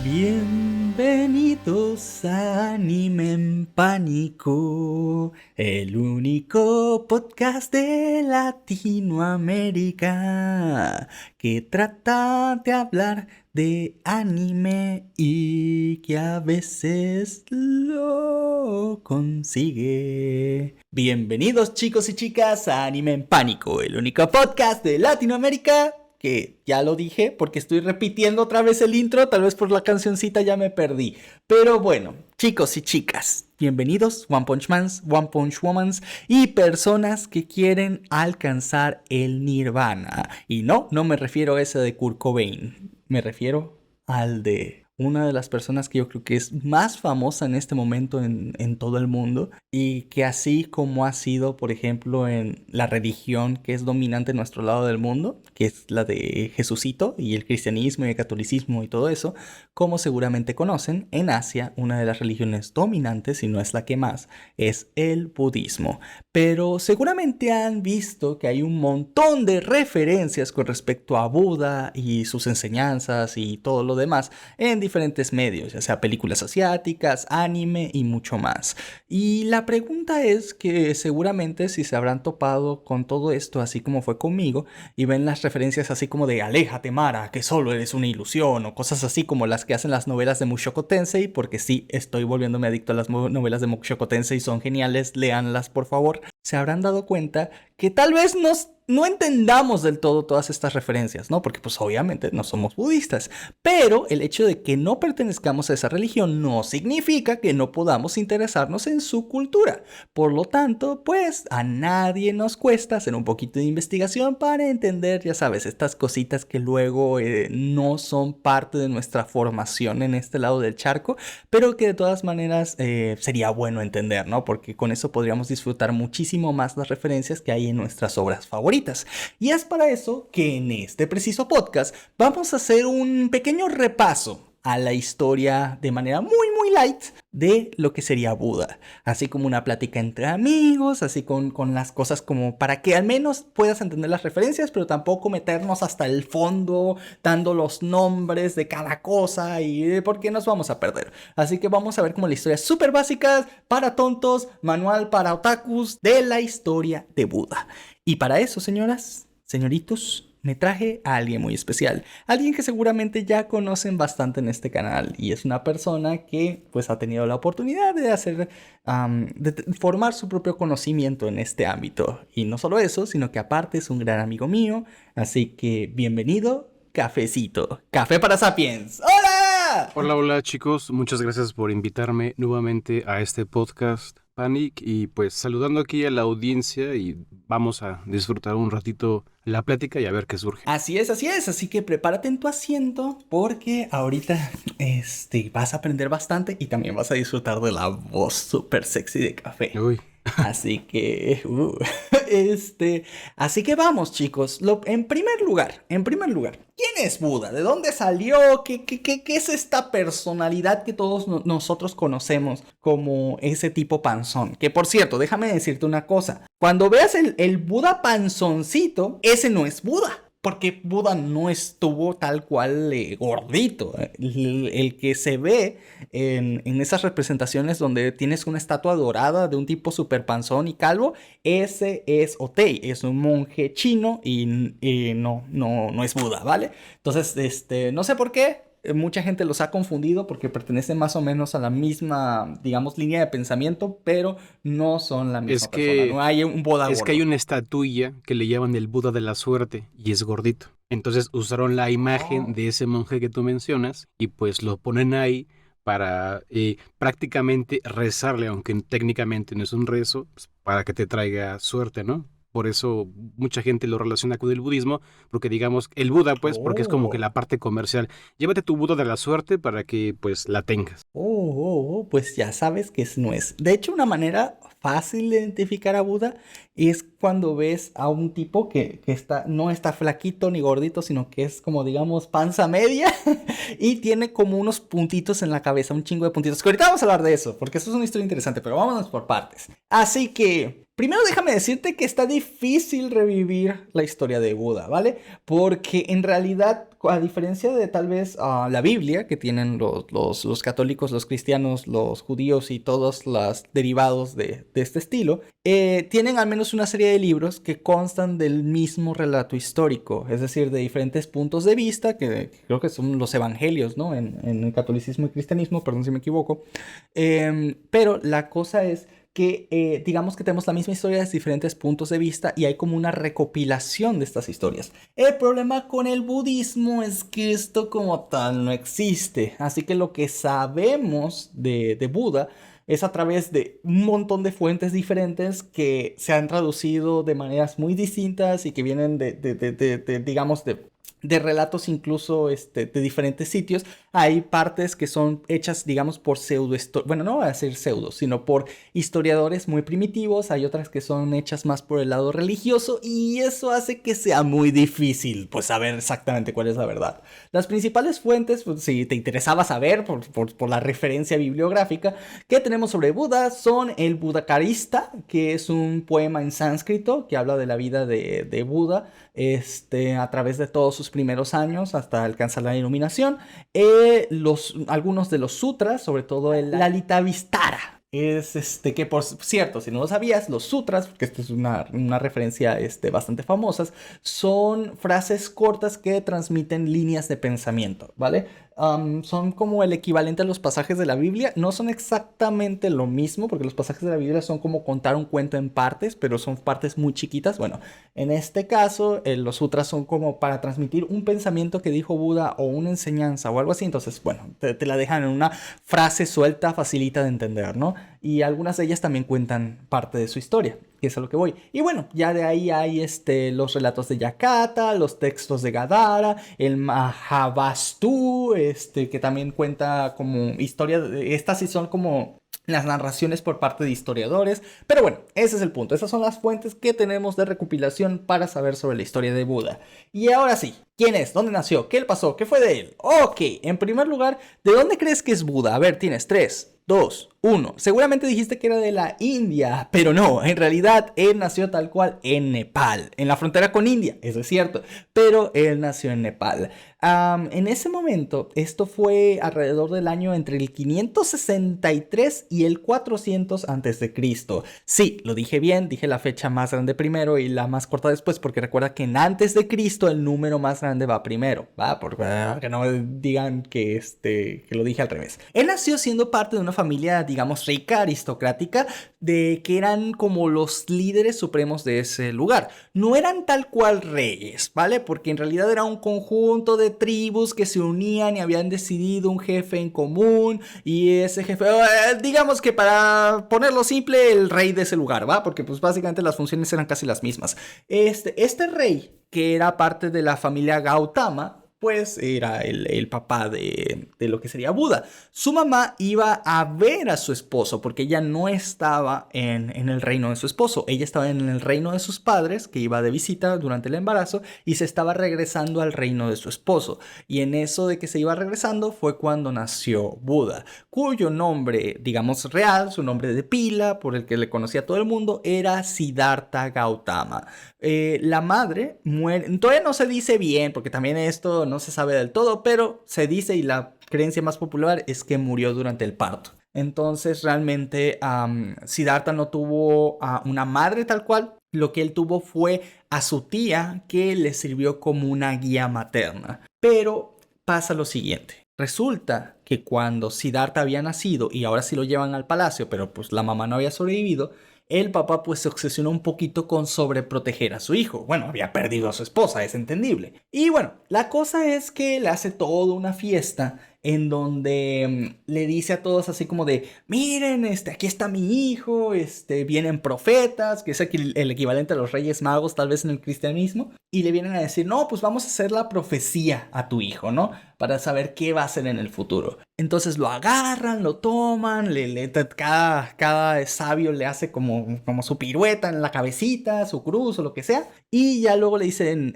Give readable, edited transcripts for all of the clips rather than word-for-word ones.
Bienvenidos a Anime en Pánico, el único podcast de Latinoamérica que trata de hablar de anime y que a veces lo consigue. Bienvenidos chicos y chicas a Anime en Pánico, el único podcast de Latinoamérica que ya lo dije porque estoy repitiendo otra vez el intro, tal vez por la cancioncita ya me perdí. Pero bueno, chicos y chicas, bienvenidos One Punch Mans, One Punch Womans y personas que quieren alcanzar el Nirvana. Y no me refiero a ese de Kurt Cobain, me refiero al de una de las personas que yo creo que es más famosa en este momento en todo el mundo y que así como ha sido, por ejemplo, en la religión que es dominante en nuestro lado del mundo, que es la de Jesucito y el cristianismo y el catolicismo y todo eso, como seguramente conocen, en Asia una de las religiones dominantes, y no es la que más, es el budismo. Pero seguramente han visto que hay un montón de referencias con respecto a Buda y sus enseñanzas y todo lo demás en diferentes medios, ya sea películas asiáticas, anime y mucho más. Y la pregunta es que seguramente si se habrán topado con todo esto así como fue conmigo y ven las referencias así como de aléjate Mara, que solo eres una ilusión, o cosas así como las que hacen las novelas de Mushoku Tensei, porque sí, estoy volviéndome adicto a las novelas de Mushoku Tensei, son geniales, léanlas por favor. Se habrán dado cuenta que tal vez no entendamos del todo todas estas referencias, ¿no? Porque pues obviamente no somos budistas, pero el hecho de que no pertenezcamos a esa religión no significa que no podamos interesarnos en su cultura. Por lo tanto, pues a nadie nos cuesta hacer un poquito de investigación para entender, ya sabes, estas cositas que luego no son parte de nuestra formación en este lado del charco, pero que de todas maneras sería bueno entender, ¿no? Porque con eso podríamos disfrutar muchísimo más las referencias que hay en nuestras obras favoritas. Y es para eso que en este preciso podcast vamos a hacer un pequeño repaso a la historia de manera muy light de lo que sería Buda, así como una plática entre amigos, así con las cosas como para que al menos puedas entender las referencias, pero tampoco meternos hasta el fondo dando los nombres de cada cosa y porque nos vamos a perder. Así que vamos a ver como la historia súper básica para tontos, manual para otakus de la historia de Buda. Y para eso, señoras, señoritos, me traje a alguien muy especial, alguien que seguramente ya conocen bastante en este canal, y es una persona que pues ha tenido la oportunidad de hacer, de formar su propio conocimiento en este ámbito. Y no solo eso, sino que aparte es un gran amigo mío, así que bienvenido, Cafecito, Café para Sapiens. ¡Hola! Hola chicos, muchas gracias por invitarme nuevamente a este podcast Panic y pues saludando aquí a la audiencia y vamos a disfrutar un ratito la plática y a ver qué surge. Así es, así que prepárate en tu asiento porque ahorita vas a aprender bastante y también vas a disfrutar de la voz súper sexy de Café. Uy. Así que, así que vamos chicos, en primer lugar, ¿quién es Buda? ¿De dónde salió? ¿Qué es esta personalidad que todos nosotros conocemos como ese tipo panzón? Que por cierto, déjame decirte una cosa, cuando veas el Buda panzoncito, ese no es Buda. Porque Buda no estuvo tal cual gordito. El que se ve en esas representaciones donde tienes una estatua dorada de un tipo super panzón y calvo, ese es Otei, es un monje chino y no es Buda, ¿vale? Entonces, no sé por qué. Mucha gente los ha confundido porque pertenecen más o menos a la misma, digamos, línea de pensamiento, pero no son la misma persona. No hay un Buda gordo. Es que hay una estatuilla que le llaman el Buda de la suerte y es gordito. Entonces usaron la imagen de ese monje que tú mencionas y pues lo ponen ahí para prácticamente rezarle, aunque técnicamente no es un rezo, pues, para que te traiga suerte, ¿no? Por eso mucha gente lo relaciona con el budismo, porque digamos, el Buda, pues, porque es como que la parte comercial. Llévate tu Buda de la suerte para que, pues, la tengas. Pues ya sabes que no es. De hecho, una manera fácil de identificar a Buda es cuando ves a un tipo que no está flaquito ni gordito, sino que es como, digamos, panza media y tiene como unos puntitos en la cabeza, un chingo de puntitos. Que ahorita vamos a hablar de eso, porque eso es una historia interesante, pero vámonos por partes. Así que primero déjame decirte que está difícil revivir la historia de Buda, ¿vale? Porque en realidad a diferencia de tal vez la Biblia que tienen los católicos, los cristianos, los judíos y todos los derivados de este estilo, tienen al menos una serie de libros que constan del mismo relato histórico, es decir, de diferentes puntos de vista, que creo que son los evangelios, ¿no? En el catolicismo y cristianismo, perdón si me equivoco. Pero la cosa es que digamos que tenemos la misma historia desde diferentes puntos de vista y hay como una recopilación de estas historias. El problema con el budismo es que esto como tal no existe, así que lo que sabemos de Buda es a través de un montón de fuentes diferentes que se han traducido de maneras muy distintas y que vienen digamos, de relatos incluso de diferentes sitios. Hay partes que son hechas, digamos, por bueno, no voy a decir pseudo, sino por historiadores muy primitivos. Hay otras que son hechas más por el lado religioso y eso hace que sea muy difícil, pues, saber exactamente cuál es la verdad. Las principales fuentes, pues, si te interesaba saber por la referencia bibliográfica que tenemos sobre Buda, son el Budakarista, que es un poema en sánscrito que habla de la vida de Buda, a través de todos sus primeros años hasta alcanzar la iluminación. Algunos de los sutras, sobre todo el Lalitavistara. Es que por cierto, si no lo sabías, los sutras, porque esto es una referencia bastante famosas, son frases cortas que transmiten líneas de pensamiento, ¿vale? Son como el equivalente a los pasajes de la Biblia. No son exactamente lo mismo, porque los pasajes de la Biblia son como contar un cuento en partes, pero son partes muy chiquitas. Bueno, en este caso, los sutras son como para transmitir un pensamiento que dijo Buda o una enseñanza o algo así. Entonces, bueno, te la dejan en una frase suelta, facilita de entender, ¿no? Y algunas de ellas también cuentan parte de su historia, que es a lo que voy. Y bueno, ya de ahí hay los relatos de Yakata, los textos de Gadara, el Mahabhastu, que también cuenta como historia. Estas sí son como las narraciones por parte de historiadores. Pero bueno, ese es el punto. Esas son las fuentes que tenemos de recopilación para saber sobre la historia de Buda. Y ahora sí, ¿quién es? ¿Dónde nació? ¿Qué le pasó? ¿Qué fue de él? Ok, en primer lugar, ¿de dónde crees que es Buda? A ver, tienes 3, 2, 1. Seguramente dijiste que era de la India, pero no, en realidad él nació tal cual en Nepal, en la frontera con India, eso es cierto, pero él nació en Nepal. En ese momento, esto fue alrededor del año entre el 563 y el 400 antes de Cristo. Sí, lo dije bien, dije la fecha más grande primero y la más corta después, porque recuerda que en antes de Cristo el número más grande va primero, ¿va? Porque que no digan que lo dije al revés. Él nació siendo parte de una familia, digamos, rica, aristocrática, de que eran como los líderes supremos de ese lugar. No eran tal cual reyes, ¿vale? Porque en realidad era un conjunto de tribus que se unían y habían decidido un jefe en común, y ese jefe, digamos que para ponerlo simple, el rey de ese lugar, ¿va? Porque pues básicamente las funciones eran casi las mismas. Este rey, que era parte de la familia Gautama, pues era el papá de lo que sería Buda. Su mamá iba a ver a su esposo porque ella no estaba en el reino de su esposo. Ella estaba en el reino de sus padres, que iba de visita durante el embarazo, y se estaba regresando al reino de su esposo. Y en eso de que se iba regresando fue cuando nació Buda, cuyo nombre, digamos real, su nombre de pila, por el que le conocía a todo el mundo, era Siddhartha Gautama. La madre muere, todavía no se dice bien, porque también esto no se sabe del todo, pero se dice, y la creencia más popular es que murió durante el parto. Entonces realmente Siddhartha no tuvo una madre tal cual. Lo que él tuvo fue a su tía, que le sirvió como una guía materna. Pero pasa lo siguiente. Resulta que cuando Siddhartha había nacido y ahora sí lo llevan al palacio, pero pues la mamá no había sobrevivido, el papá pues se obsesionó un poquito con sobreproteger a su hijo. Bueno, había perdido a su esposa, es entendible. Y bueno, la cosa es que le hace toda una fiesta en donde le dice a todos así como de, miren, aquí está mi hijo, vienen profetas, que es aquí el equivalente a los Reyes Magos tal vez en el cristianismo, y le vienen a decir, no, pues vamos a hacer la profecía a tu hijo, ¿no? Para saber qué va a hacer en el futuro. Entonces lo agarran, lo toman, cada sabio le hace como su pirueta en la cabecita, su cruz o lo que sea, y ya luego le dicen,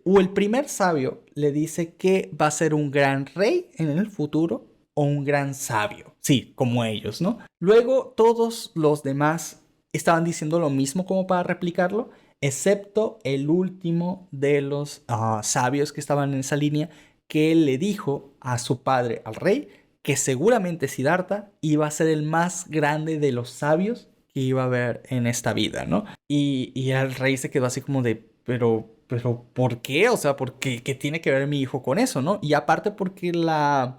o el primer sabio le dice que va a ser un gran rey en el futuro o un gran sabio. Sí, como ellos, ¿no? Luego todos los demás estaban diciendo lo mismo como para replicarlo. excepto el último de los sabios que estaban en esa línea, que le dijo a su padre, al rey, que seguramente Siddhartha iba a ser el más grande de los sabios que iba a haber en esta vida, ¿no? Y el rey se quedó así como de, pero, ¿por qué? O sea, ¿qué tiene que ver mi hijo con eso, no? Y aparte porque la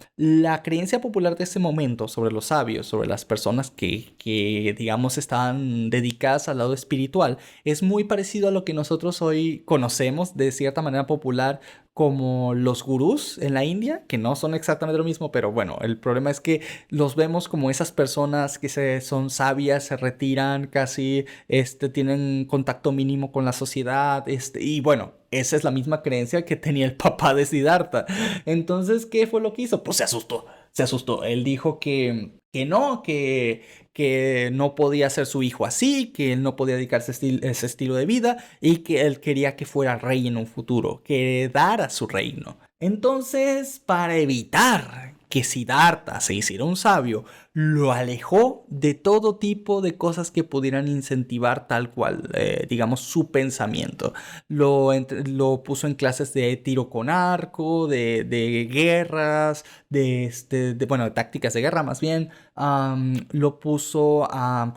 creencia popular de ese momento sobre los sabios, sobre las personas que, digamos, estaban dedicadas al lado espiritual, es muy parecido a lo que nosotros hoy conocemos de cierta manera popular como los gurús en la India, que no son exactamente lo mismo, pero bueno, el problema es que los vemos como esas personas que son sabias, se retiran casi, tienen contacto mínimo con la sociedad, y bueno, esa es la misma creencia que tenía el papá de Siddhartha. Entonces, ¿qué fue lo que hizo? Pues se asustó, se asustó. Él dijo que no, que no podía ser su hijo así, que él no podía dedicarse a ese estilo de vida y que él quería que fuera rey en un futuro, que heredara su reino. Entonces, para evitar que Siddhartha se hiciera un sabio, lo alejó de todo tipo de cosas que pudieran incentivar tal cual, digamos, su pensamiento. Lo puso en clases de tiro con arco, de guerras, bueno, de tácticas de guerra más bien. Lo puso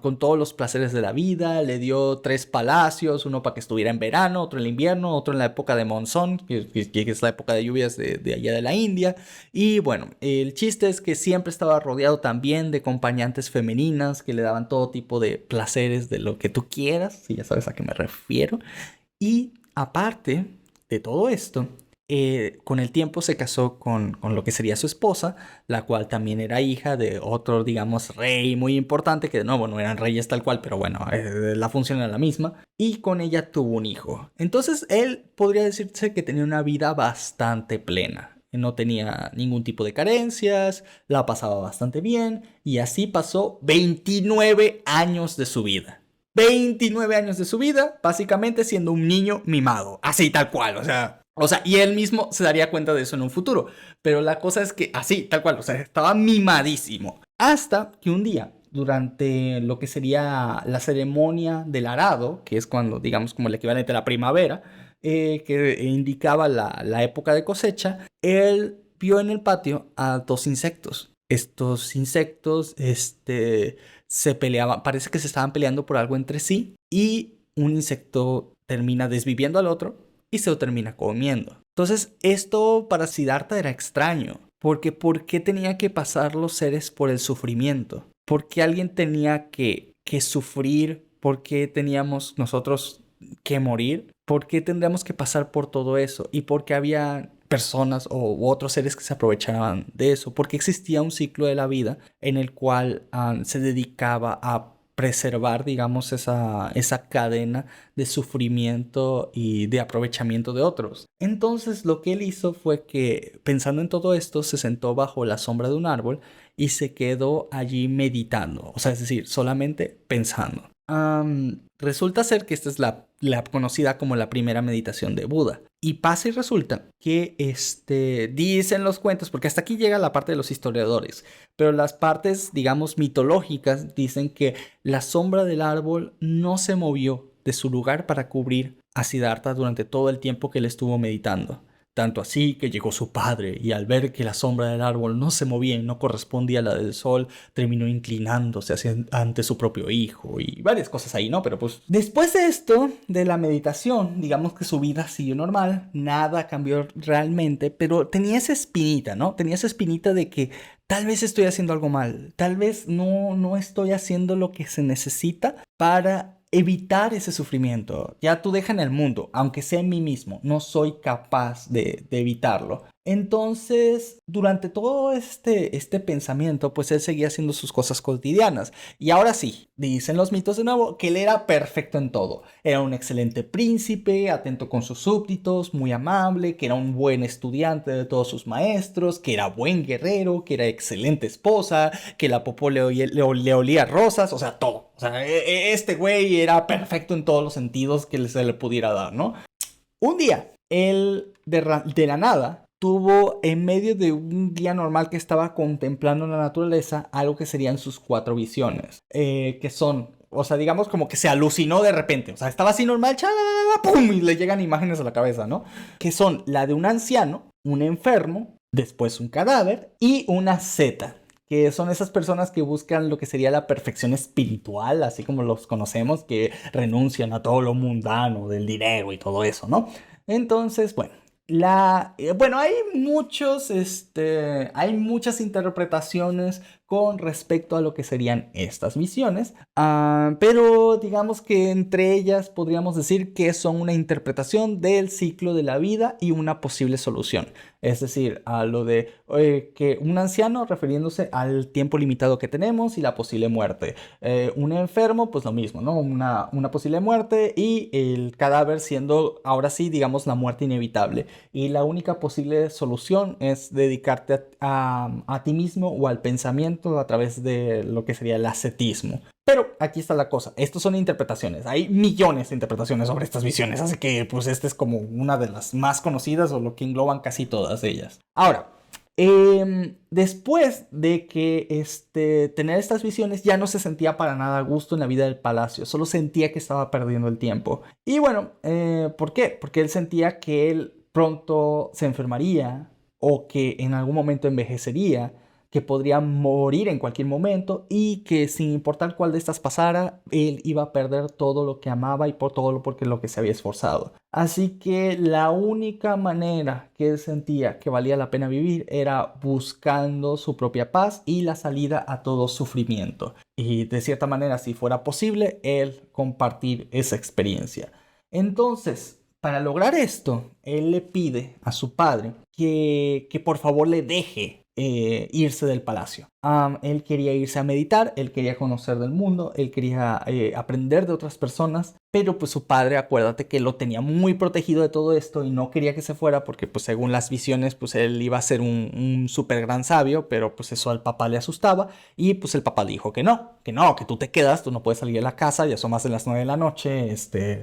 con todos los placeres de la vida, le dio 3 palacios, uno para que estuviera en verano, otro en el invierno, otro en la época de monzón, que es la época de lluvias de allá de la India. Y bueno, el chiste es que siempre estaba rodeado también de acompañantes femeninas que le daban todo tipo de placeres de lo que tú quieras, si ya sabes a qué me refiero. Y aparte de todo esto, con el tiempo se casó con lo que sería su esposa, la cual también era hija de otro, digamos, rey muy importante, que de nuevo no eran reyes tal cual, pero bueno, la función era la misma, y con ella tuvo un hijo. Entonces él podría decirse que tenía una vida bastante plena. No tenía ningún tipo de carencias, la pasaba bastante bien, y así pasó 29 años de su vida. 29 años de su vida, básicamente siendo un niño mimado, así tal cual, y él mismo se daría cuenta de eso en un futuro. Pero la cosa es que así, tal cual, estaba mimadísimo. Hasta que un día, durante lo que sería la ceremonia del arado, que es cuando, digamos, como el equivalente a la primavera, que indicaba la época de cosecha, él vio en el patio a 2 insectos. Estos insectos, se peleaban, parece que se estaban peleando por algo entre sí, y un insecto termina desviviendo al otro y se lo termina comiendo. Entonces, esto para Siddhartha era extraño, porque ¿por qué tenía que pasar los seres por el sufrimiento? ¿Por qué alguien tenía que sufrir? ¿Por qué teníamos nosotros que morir? ¿Por qué tendríamos que pasar por todo eso? ¿Y por qué había personas u otros seres que se aprovechaban de eso? Porque existía un ciclo de la vida en el cual se dedicaba a preservar, digamos, esa cadena de sufrimiento y de aprovechamiento de otros. Entonces lo que él hizo fue que, pensando en todo esto, se sentó bajo la sombra de un árbol y se quedó allí meditando, o sea, es decir, solamente pensando. Resulta ser que esta es la conocida como la primera meditación de Buda. Y pasa y resulta que dicen los cuentos, porque hasta aquí llega la parte de los historiadores, pero las partes, digamos, mitológicas dicen que la sombra del árbol no se movió de su lugar para cubrir a Siddhartha durante todo el tiempo que él estuvo meditando. Tanto así que llegó su padre y al ver que la sombra del árbol no se movía y no correspondía a la del sol, terminó inclinándose ante su propio hijo y varias cosas ahí, ¿no? Pero pues después de esto, de la meditación, digamos que su vida siguió normal, nada cambió realmente, pero tenía esa espinita, ¿no? Tenía esa espinita de que tal vez estoy haciendo algo mal, tal vez no estoy haciendo lo que se necesita para evitar ese sufrimiento. Ya tú deja en el mundo, aunque sea en mí mismo, no soy capaz de evitarlo. Entonces, durante todo este pensamiento, pues él seguía haciendo sus cosas cotidianas. Y ahora sí, dicen los mitos de nuevo que él era perfecto en todo. Era un excelente príncipe, atento con sus súbditos, muy amable, que era un buen estudiante de todos sus maestros, que era buen guerrero, que era excelente esposa, que la popó le olía rosas, o sea, todo. O sea, este güey era perfecto en todos los sentidos que se le pudiera dar, ¿no? Un día, él de la nada tuvo, en medio de un día normal que estaba contemplando la naturaleza, algo que serían sus 4 visiones, que son O sea, digamos como que se alucinó de repente. O sea, estaba así normal, chalalala, ¡pum! Y le llegan imágenes a la cabeza, ¿no? Que son la de un anciano, un enfermo, después un cadáver y una seta. Que son esas personas que buscan lo que sería la perfección espiritual, así como los conocemos, que renuncian a todo lo mundano, del dinero y todo eso, ¿no? Entonces, bueno. Bueno, hay muchas interpretaciones con respecto a lo que serían estas visiones, pero digamos que entre ellas podríamos decir que son una interpretación del ciclo de la vida y una posible solución. Es decir, a lo de que un anciano refiriéndose al tiempo limitado que tenemos y la posible muerte. Un enfermo, pues lo mismo, ¿no? Una posible muerte y el cadáver siendo ahora sí, digamos, la muerte inevitable. Y la única posible solución es dedicarte a ti mismo o al pensamiento a través de lo que sería el ascetismo. Pero aquí está la cosa, estos son interpretaciones, hay millones de interpretaciones sobre estas visiones, así que pues esta es como una de las más conocidas o lo que engloban casi todas ellas. Ahora, después de que tener estas visiones ya no se sentía para nada a gusto en la vida del palacio, solo sentía que estaba perdiendo el tiempo. Y bueno, ¿por qué? Porque él sentía que él pronto se enfermaría o que en algún momento envejecería, que podría morir en cualquier momento y que sin importar cuál de estas pasara, él iba a perder todo lo que amaba y por todo lo que se había esforzado. Así que la única manera que él sentía que valía la pena vivir era buscando su propia paz y la salida a todo sufrimiento. Y de cierta manera, si fuera posible, él compartir esa experiencia. Entonces, para lograr esto, él le pide a su padre que por favor le deje irse del palacio. Él quería irse a meditar, él quería conocer del mundo, él quería aprender de otras personas, pero pues su padre, acuérdate que lo tenía muy protegido de todo esto y no quería que se fuera porque pues según las visiones pues él iba a ser un súper gran sabio, pero pues eso al papá le asustaba y pues el papá dijo que tú te quedas, tú no puedes salir de la casa, ya son más de las 9 de la noche,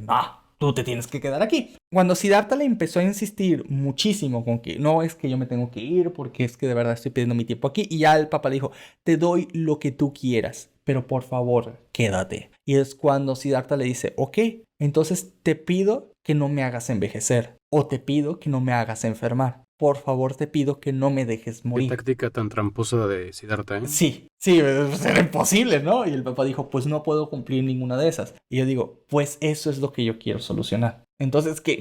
no. Tú te tienes que quedar aquí. Cuando Siddhartha le empezó a insistir muchísimo con que no es que yo me tengo que ir porque es que de verdad estoy pidiendo mi tiempo aquí. Y ya el papá le dijo, te doy lo que tú quieras, pero por favor, quédate. Y es cuando Siddhartha le dice, ok, entonces te pido que no me hagas envejecer o te pido que no me hagas enfermar. Por favor, te pido que no me dejes morir. Qué táctica tan tramposa de Siddhartha, ¿eh? Sí, pues era imposible, ¿no? Y el papá dijo, pues no puedo cumplir ninguna de esas. Y yo digo, pues eso es lo que yo quiero solucionar. Entonces, que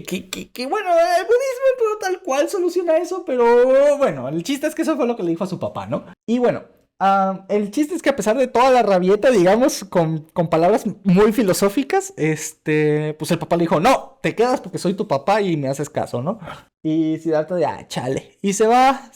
bueno, el budismo pero tal cual soluciona eso, pero bueno, el chiste es que eso fue lo que le dijo a su papá, ¿no? Y bueno, el chiste es que a pesar de toda la rabieta, digamos, con palabras muy filosóficas, pues el papá le dijo, no, te quedas porque soy tu papá y me hace caso, ¿no? Y Siddhartha de, chale. Y se va,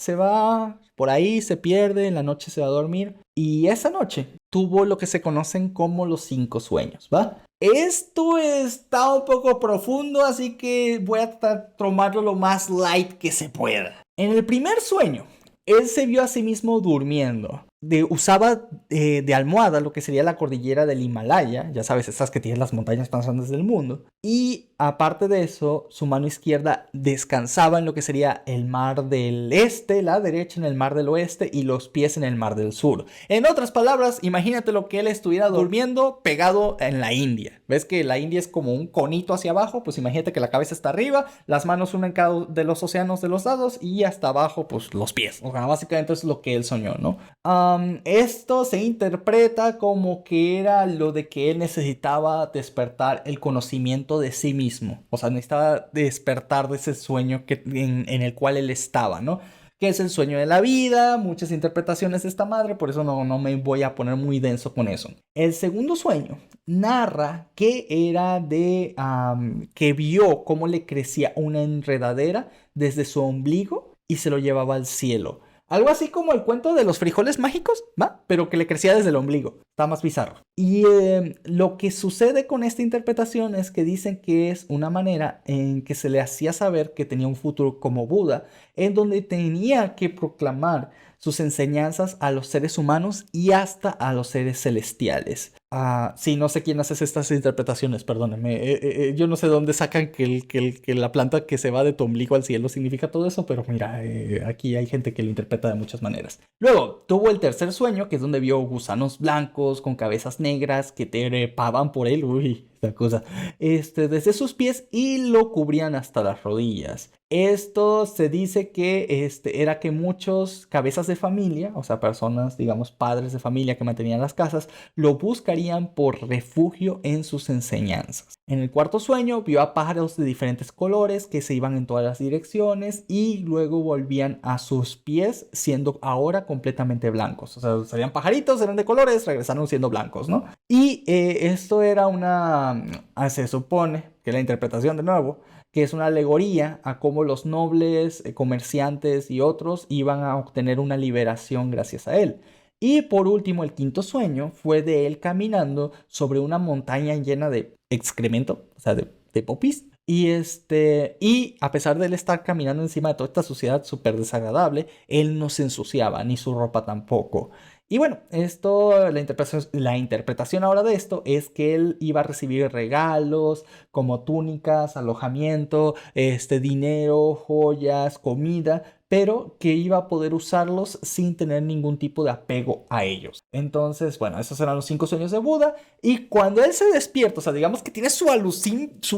por ahí se pierde, en la noche se va a dormir. Y esa noche tuvo lo que se conocen como los 5 sueños, ¿va? Esto está un poco profundo, así que voy a tratar de tomarlo lo más light que se pueda. En el primer sueño, él se vio a sí mismo durmiendo. Usaba de almohada lo que sería la cordillera del Himalaya, ya sabes, estas que tienen las montañas más grandes del mundo. Y aparte de eso, su mano izquierda descansaba en lo que sería el mar del este, la derecha en el mar del oeste y los pies en el mar del sur. En otras palabras, imagínate lo que él estuviera durmiendo pegado en la India. ¿Ves que la India es como un conito hacia abajo? Pues imagínate que la cabeza está arriba, las manos unen cada uno de los océanos de los lados y hasta abajo, pues los pies. O sea, básicamente es lo que él soñó, ¿no? Esto se interpreta como que era lo de que él necesitaba despertar el conocimiento de sí mismo. O sea, necesitaba despertar de ese sueño en el cual él estaba, ¿no? Que es el sueño de la vida, muchas interpretaciones de esta madre, por eso no me voy a poner muy denso con eso. El segundo sueño narra que era que vio cómo le crecía una enredadera desde su ombligo y se lo llevaba al cielo. Algo así como el cuento de los frijoles mágicos, ¿va? Pero que le crecía desde el ombligo. Está más bizarro. Y lo que sucede con esta interpretación es que dicen que es una manera en que se le hacía saber que tenía un futuro como Buda, en donde tenía que proclamar sus enseñanzas a los seres humanos y hasta a los seres celestiales. Sí, no sé quién hace estas interpretaciones, perdónenme. Yo no sé dónde sacan que la planta que se va de tu ombligo al cielo significa todo eso, pero mira, aquí hay gente que lo interpreta de muchas maneras. Luego, tuvo el tercer sueño, que es donde vio gusanos blancos con cabezas negras que trepaban por él. Uy, esta cosa. Desde sus pies y lo cubrían hasta las rodillas. Esto se dice que era que muchos cabezas de familia, o sea, personas, digamos, padres de familia que mantenían las casas, lo buscarían por refugio en sus enseñanzas. En el cuarto sueño vio a pájaros de diferentes colores que se iban en todas las direcciones y luego volvían a sus pies siendo ahora completamente blancos. O sea, salían pajaritos, eran de colores, regresaron siendo blancos, ¿no? Y esto era se supone que la interpretación de nuevo, que es una alegoría a cómo los nobles, comerciantes y otros iban a obtener una liberación gracias a él. Y por último, el quinto sueño fue de él caminando sobre una montaña llena de excremento, o sea, de popis. Y a pesar de él estar caminando encima de toda esta suciedad súper desagradable, él no se ensuciaba, ni su ropa tampoco. Y bueno, la interpretación ahora de esto es que él iba a recibir regalos como túnicas, alojamiento, dinero, joyas, comida, pero que iba a poder usarlos sin tener ningún tipo de apego a ellos. Entonces, bueno, esos eran los 5 sueños de Buda. Y cuando él se despierta, o sea, digamos que tiene su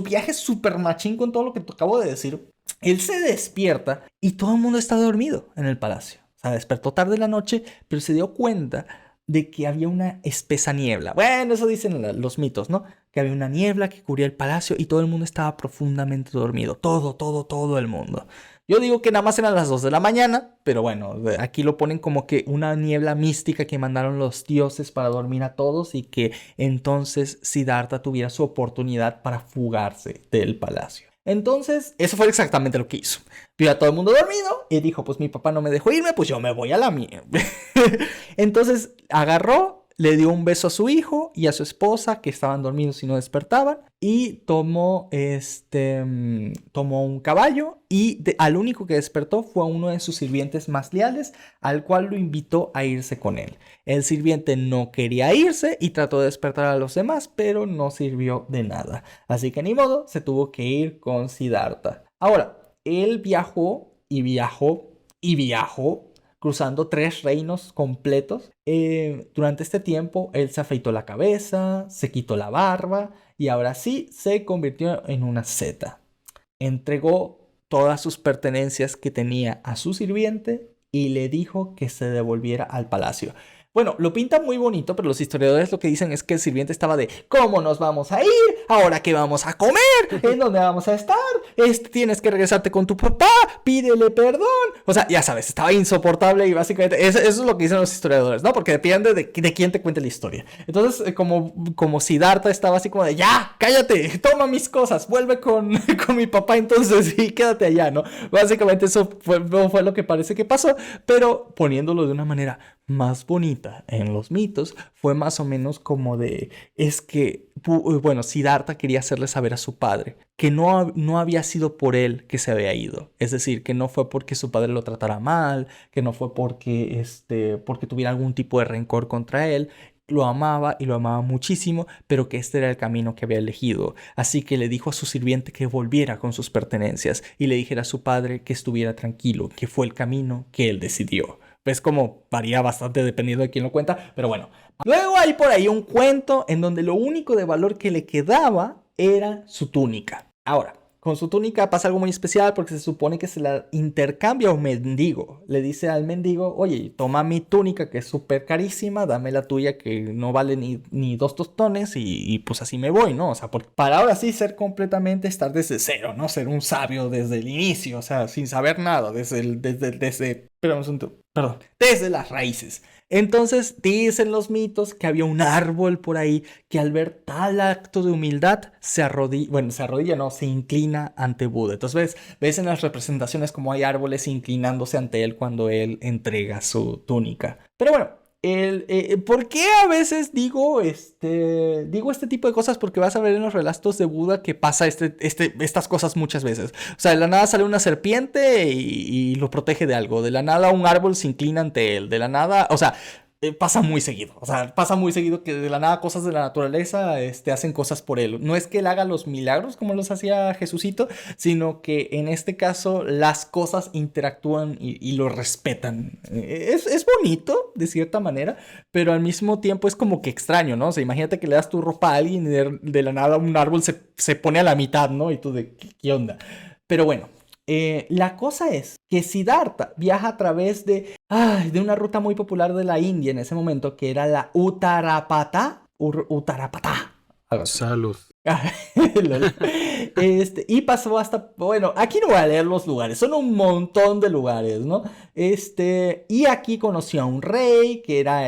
viaje súper machín con todo lo que te acabo de decir, él se despierta y todo el mundo está dormido en el palacio. O sea, despertó tarde en la noche, pero se dio cuenta de que había una espesa niebla. Bueno, eso dicen los mitos, ¿no? Que había una niebla que cubría el palacio y todo el mundo estaba profundamente dormido. Todo el mundo. Yo digo que nada más eran las 2 de la mañana, pero bueno, aquí lo ponen como que una niebla mística que mandaron los dioses para dormir a todos y que entonces Siddhartha tuviera su oportunidad para fugarse del palacio. Entonces, eso fue exactamente lo que hizo. Vio a todo el mundo dormido y dijo, pues mi papá no me dejó irme, pues yo me voy a la mía. Entonces, agarró, le dio un beso a su hijo y a su esposa, que estaban dormidos y no despertaban, y tomó un caballo y al único que despertó fue a uno de sus sirvientes más leales, al cual lo invitó a irse con él. El sirviente no quería irse y trató de despertar a los demás, pero no sirvió de nada. Así que ni modo, se tuvo que ir con Siddhartha. Ahora, él viajó y viajó y viajó, cruzando 3 reinos completos. Durante este tiempo, él se afeitó la cabeza, se quitó la barba y ahora sí se convirtió en una seta. Entregó todas sus pertenencias que tenía a su sirviente y le dijo que se devolviera al palacio. Bueno, lo pinta muy bonito, pero los historiadores lo que dicen es que el sirviente estaba de ¿cómo nos vamos a ir? ¿Ahora qué vamos a comer? ¿En dónde vamos a estar? Tienes que regresarte con tu papá, pídele perdón. O sea, ya sabes, estaba insoportable y básicamente eso es lo que dicen los historiadores, ¿no? Porque depende de quién te cuente la historia. Entonces, como Siddhartha estaba así como de ya, cállate, toma mis cosas, vuelve con mi papá entonces y quédate allá, ¿no? Básicamente eso fue lo que parece que pasó, pero poniéndolo de una manera más bonita en los mitos, fue más o menos como de, es que, bueno, Siddhartha quería hacerle saber a su padre que no había sido por él que se había ido. Es decir, que no fue porque su padre lo tratara mal, que no fue porque tuviera algún tipo de rencor contra él. Lo amaba y lo amaba muchísimo, pero que este era el camino que había elegido. Así que le dijo a su sirviente que volviera con sus pertenencias y le dijera a su padre que estuviera tranquilo, que fue el camino que él decidió. Ves como varía bastante dependiendo de quién lo cuenta, pero bueno. Luego hay por ahí un cuento en donde lo único de valor que le quedaba era su túnica. Ahora, con su túnica pasa algo muy especial porque se supone que se la intercambia a un mendigo. Le dice al mendigo, oye, toma mi túnica que es súper carísima, dame la tuya que no vale ni 2 tostones y pues así me voy, ¿no? O sea, para ahora sí estar desde cero, ¿no? Ser un sabio desde el inicio, o sea, sin saber nada, desde las raíces. Entonces dicen los mitos que había un árbol por ahí que al ver tal acto de humildad se inclina ante Buda. Entonces ves en las representaciones como hay árboles inclinándose ante él cuando él entrega su túnica. Pero bueno, ¿por qué a veces digo este tipo de cosas? Porque vas a ver en los relatos de Buda que pasa estas cosas muchas veces. O sea, de la nada sale una serpiente y lo protege de algo. De la nada un árbol se inclina ante él. De la nada, o sea, pasa muy seguido. O sea, pasa muy seguido que de la nada cosas de la naturaleza hacen cosas por él. No es que él haga los milagros como los hacía Jesucito, sino que en este caso las cosas interactúan y lo respetan. Es bonito, de cierta manera, pero al mismo tiempo es como que extraño, ¿no? O sea, imagínate que le das tu ropa a alguien y de la nada un árbol se pone a la mitad, ¿no? Y tú de, ¿qué onda? Pero bueno. La cosa es que Siddhartha viaja a través de una ruta muy popular de la India en ese momento, que era la Uttarapata. Algo así. Salud. Lol. Y pasó hasta, bueno, aquí no voy a leer los lugares, son un montón de lugares, ¿no? Y aquí conoció a un rey que era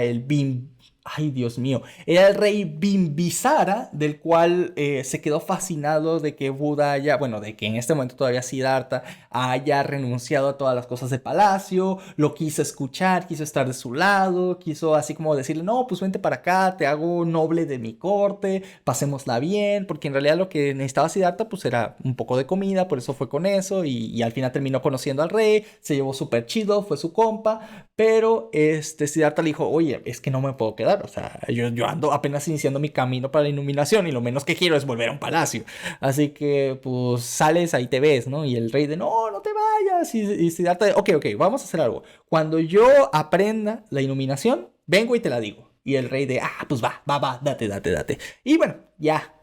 Ay, Dios mío. Era el rey Bimbisara, del cual se quedó fascinado de que Buda de que en este momento todavía Siddhartha haya renunciado a todas las cosas del palacio, lo quiso escuchar, quiso estar de su lado, quiso así como decirle, no, pues vente para acá, te hago noble de mi corte, pasémosla bien, porque en realidad lo que necesitaba Siddhartha pues era un poco de comida, por eso fue con eso, y al final terminó conociendo al rey, se llevó súper chido, fue su compa, pero Siddhartha le dijo, oye, es que no me puedo quedar. O sea, yo ando apenas iniciando mi camino para la iluminación y lo menos que quiero es volver a un palacio. Así que, pues, sales, ahí te ves, ¿no? Y el rey de, no, no te vayas. Y Siddhartha de, ok, vamos a hacer algo. Cuando yo aprenda la iluminación, vengo y te la digo. Y el rey de, pues va, date. Y bueno, ya,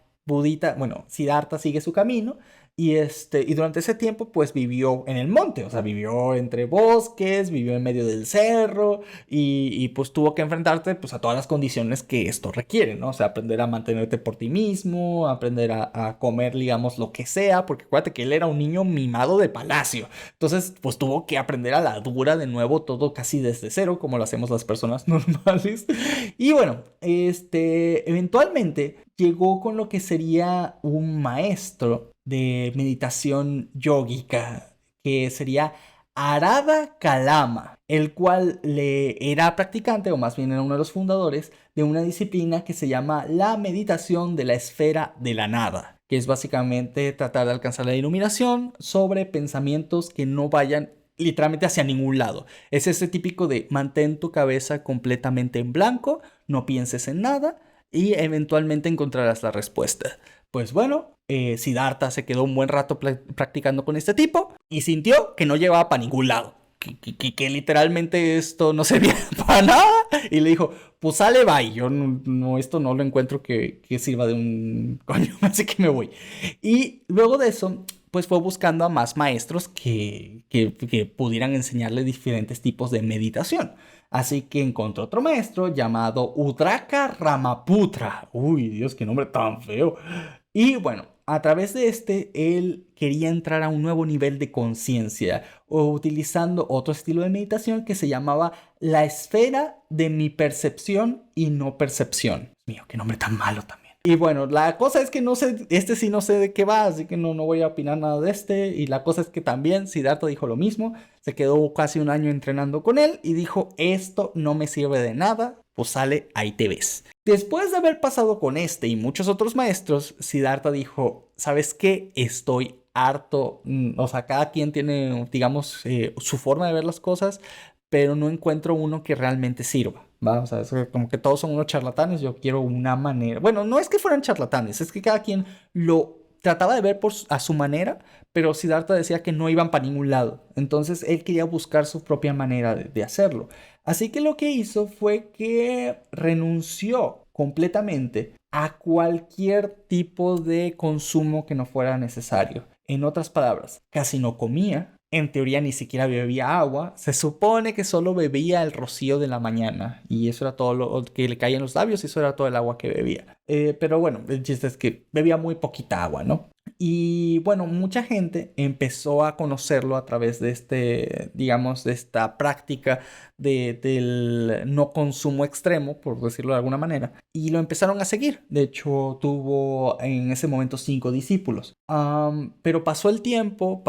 Siddhartha sigue su camino. Y durante ese tiempo, pues vivió en el monte, o sea, vivió entre bosques, vivió en medio del cerro y pues tuvo que enfrentarte pues a todas las condiciones que esto requiere, ¿no? O sea, aprender a mantenerte por ti mismo, aprender a comer, digamos, lo que sea, porque acuérdate que él era un niño mimado de palacio. Entonces, pues tuvo que aprender a la dura de nuevo todo casi desde cero, como lo hacemos las personas normales. Y bueno, eventualmente llegó con lo que sería un maestro de meditación yógica, que sería Arada Kalama, el cual era practicante, o más bien era uno de los fundadores, de una disciplina que se llama la meditación de la esfera de la nada, que es básicamente tratar de alcanzar la iluminación sobre pensamientos que no vayan literalmente hacia ningún lado. Es ese típico de mantén tu cabeza completamente en blanco, no pienses en nada y eventualmente encontrarás la respuesta. Pues bueno, Siddhartha se quedó un buen rato practicando con este tipo y sintió que no llevaba para ningún lado. Que literalmente esto no servía para nada. Y le dijo, pues sale, bye. Yo esto no lo encuentro que sirva de un coño, así que me voy. Y luego de eso, pues fue buscando a más maestros que pudieran enseñarle diferentes tipos de meditación. Así que encontró otro maestro llamado Udraka Ramaputra. Uy, Dios, qué nombre tan feo. Y bueno, a través de él quería entrar a un nuevo nivel de conciencia, o utilizando otro estilo de meditación que se llamaba la esfera de mi percepción y no percepción. Dios mío, qué nombre tan malo también. Y bueno, la cosa es que no sé, sí no sé de qué va, así que no voy a opinar nada de Y la cosa es que también Siddhartha dijo lo mismo, se quedó casi un año entrenando con él y dijo, esto no me sirve de nada, pues sale, ahí te ves. Después de haber pasado con y muchos otros maestros, Siddhartha dijo, ¿sabes qué? Estoy harto. O sea, cada quien tiene, digamos, su forma de ver las cosas, pero no encuentro uno que realmente sirva, ¿va? O sea, es como que todos son unos charlatanes, yo quiero una manera. Bueno, no es que fueran charlatanes, es que cada quien lo trataba de ver a su manera, pero Siddhartha decía que no iban para ningún lado. Entonces él quería buscar su propia manera de hacerlo. Así que lo que hizo fue que renunció completamente a cualquier tipo de consumo que no fuera necesario. En otras palabras, casi no comía. En teoría ni siquiera bebía agua. Se supone que solo bebía el rocío de la mañana. Y eso era todo lo que le caía en los labios. Y eso era todo el agua que bebía. Pero bueno, el chiste es que bebía muy poquita agua, ¿no? Y bueno, mucha gente empezó a conocerlo a través de digamos, de esta práctica del no consumo extremo, por decirlo de alguna manera, y lo empezaron a seguir. De hecho, tuvo en ese momento 5 discípulos. Pero pasó el tiempo,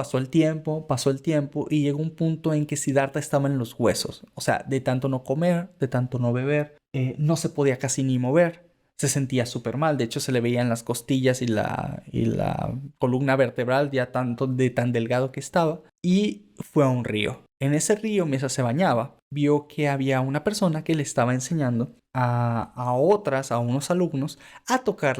y llegó un punto en que Siddhartha estaba en los huesos. O sea, de tanto no comer, de tanto no beber, no se podía casi ni mover. Se sentía súper mal, de hecho se le veían las costillas y la columna vertebral ya tanto de tan delgado que estaba, y fue a un río. En ese río, mientras se bañaba, vio que había una persona que le estaba enseñando a unos alumnos, a tocar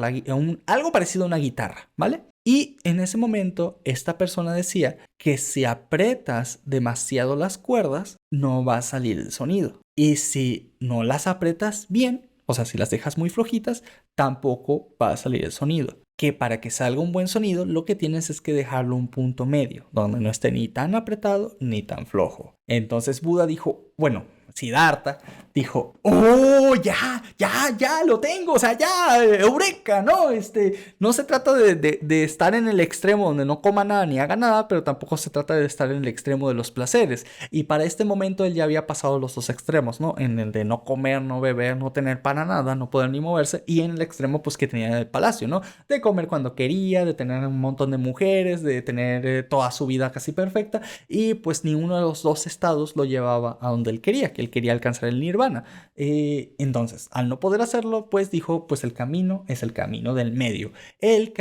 algo parecido a una guitarra, ¿vale? Y en ese momento, esta persona decía que si aprietas demasiado las cuerdas, no va a salir el sonido. Y si no las aprietas bien, o sea, si las dejas muy flojitas, tampoco va a salir el sonido. Que para que salga un buen sonido, lo que tienes es que dejarlo un punto medio, donde no esté ni tan apretado ni tan flojo. Entonces Buda dijo, bueno, Siddhartha dijo, oh, ya, lo tengo, o sea, ya, eureka, ¿no? No se trata de estar en el extremo donde no coma nada ni haga nada, pero tampoco se trata de estar en el extremo de los placeres. Y para este momento él ya había pasado los dos extremos, ¿no? En el de no comer, no beber, no tener para nada, no poder ni moverse, y en el extremo, pues, que tenía en el palacio, ¿no? De comer cuando quería, de tener un montón de mujeres, de tener toda su vida casi perfecta, y pues ninguno de los dos estados lo llevaba a donde él quería, que él quería alcanzar el nirvana. Entonces, al no poder hacerlo, pues dijo, pues el camino es el camino del medio, el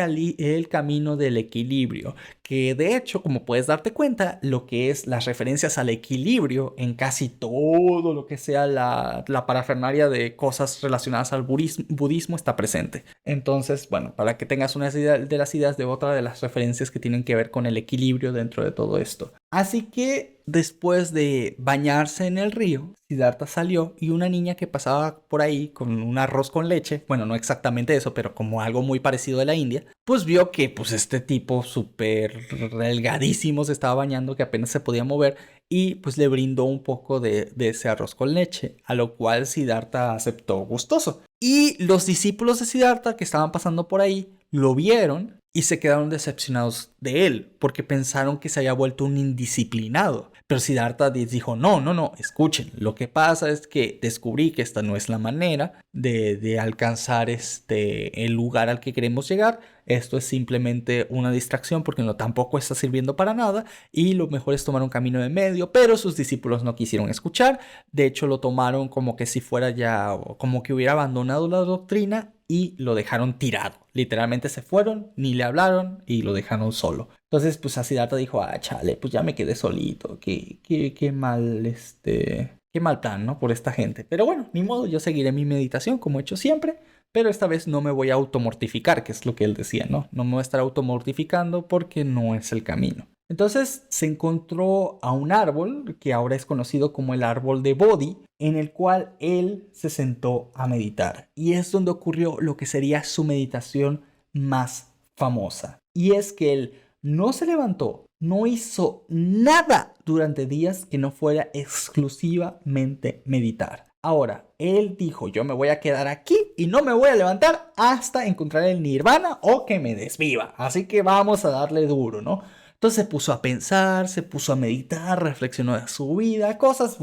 camino del equilibrio, que de hecho, como puedes darte cuenta, lo que es las referencias al equilibrio en casi todo lo que sea la parafernalia de cosas relacionadas al budismo está presente. Entonces, bueno, para que tengas una idea de las ideas de otra de las referencias que tienen que ver con el equilibrio dentro de todo esto. Así que después de bañarse en el río, Siddhartha salió y una niña que pasaba por ahí con un arroz con leche, bueno, no exactamente eso, pero como algo muy parecido de la India, pues vio que pues este tipo súper delgadísimo se estaba bañando, que apenas se podía mover, y pues le brindó un poco de ese arroz con leche, a lo cual Siddhartha aceptó gustoso. Y los discípulos de Siddhartha que estaban pasando por ahí lo vieron y se quedaron decepcionados de él porque pensaron que se había vuelto un indisciplinado. Pero Siddhartha dijo, no, escuchen, lo que pasa es que descubrí que esta no es la manera de alcanzar el lugar al que queremos llegar. Esto es simplemente una distracción porque tampoco está sirviendo para nada y lo mejor es tomar un camino de medio, pero sus discípulos no quisieron escuchar. De hecho, lo tomaron como que si fuera ya, como que hubiera abandonado la doctrina y lo dejaron tirado. Literalmente se fueron, ni le hablaron y lo dejaron solo. Entonces, pues Siddhartha dijo, chale, pues ya me quedé solito. Qué mal, qué mal plan, ¿no? Por esta gente. Pero bueno, ni modo, yo seguiré mi meditación como he hecho siempre. Pero esta vez no me voy a automortificar, que es lo que él decía, ¿no? No me voy a estar automortificando porque no es el camino. Entonces se encontró a un árbol que ahora es conocido como el árbol de Bodhi, en el cual él se sentó a meditar. Y es donde ocurrió lo que sería su meditación más famosa. Y es que él no se levantó, no hizo nada durante días que no fuera exclusivamente meditar. Ahora, él dijo, yo me voy a quedar aquí y no me voy a levantar hasta encontrar el nirvana o que me desviva. Así que vamos a darle duro, ¿no? Entonces se puso a pensar, se puso a meditar, reflexionó de su vida, cosas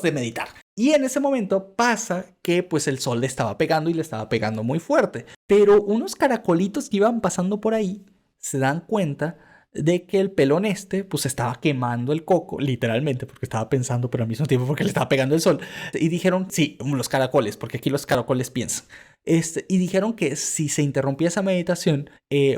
de meditar. Y en ese momento pasa que pues el sol le estaba pegando y le estaba pegando muy fuerte. Pero unos caracolitos que iban pasando por ahí se dan cuenta de que el pelón pues estaba quemando el coco, literalmente, porque estaba pensando, pero al mismo tiempo porque le estaba pegando el sol. Y dijeron, sí, los caracoles, porque aquí los caracoles piensan. Y dijeron que si se interrumpía esa meditación,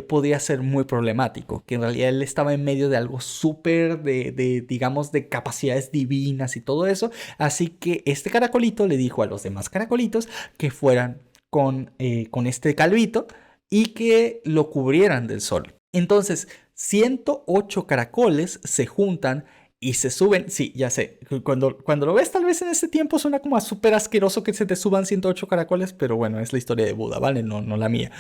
podía ser muy problemático, que en realidad él estaba en medio de algo súper digamos, de capacidades divinas y todo eso. Así que este caracolito le dijo a los demás caracolitos que fueran con este calvito y que lo cubrieran del sol. Entonces, 108 caracoles se juntan y se suben. Sí, ya sé, cuando lo ves tal vez en ese tiempo suena como a súper asqueroso que se te suban 108 caracoles, pero bueno, es la historia de Buda, ¿vale? No la mía.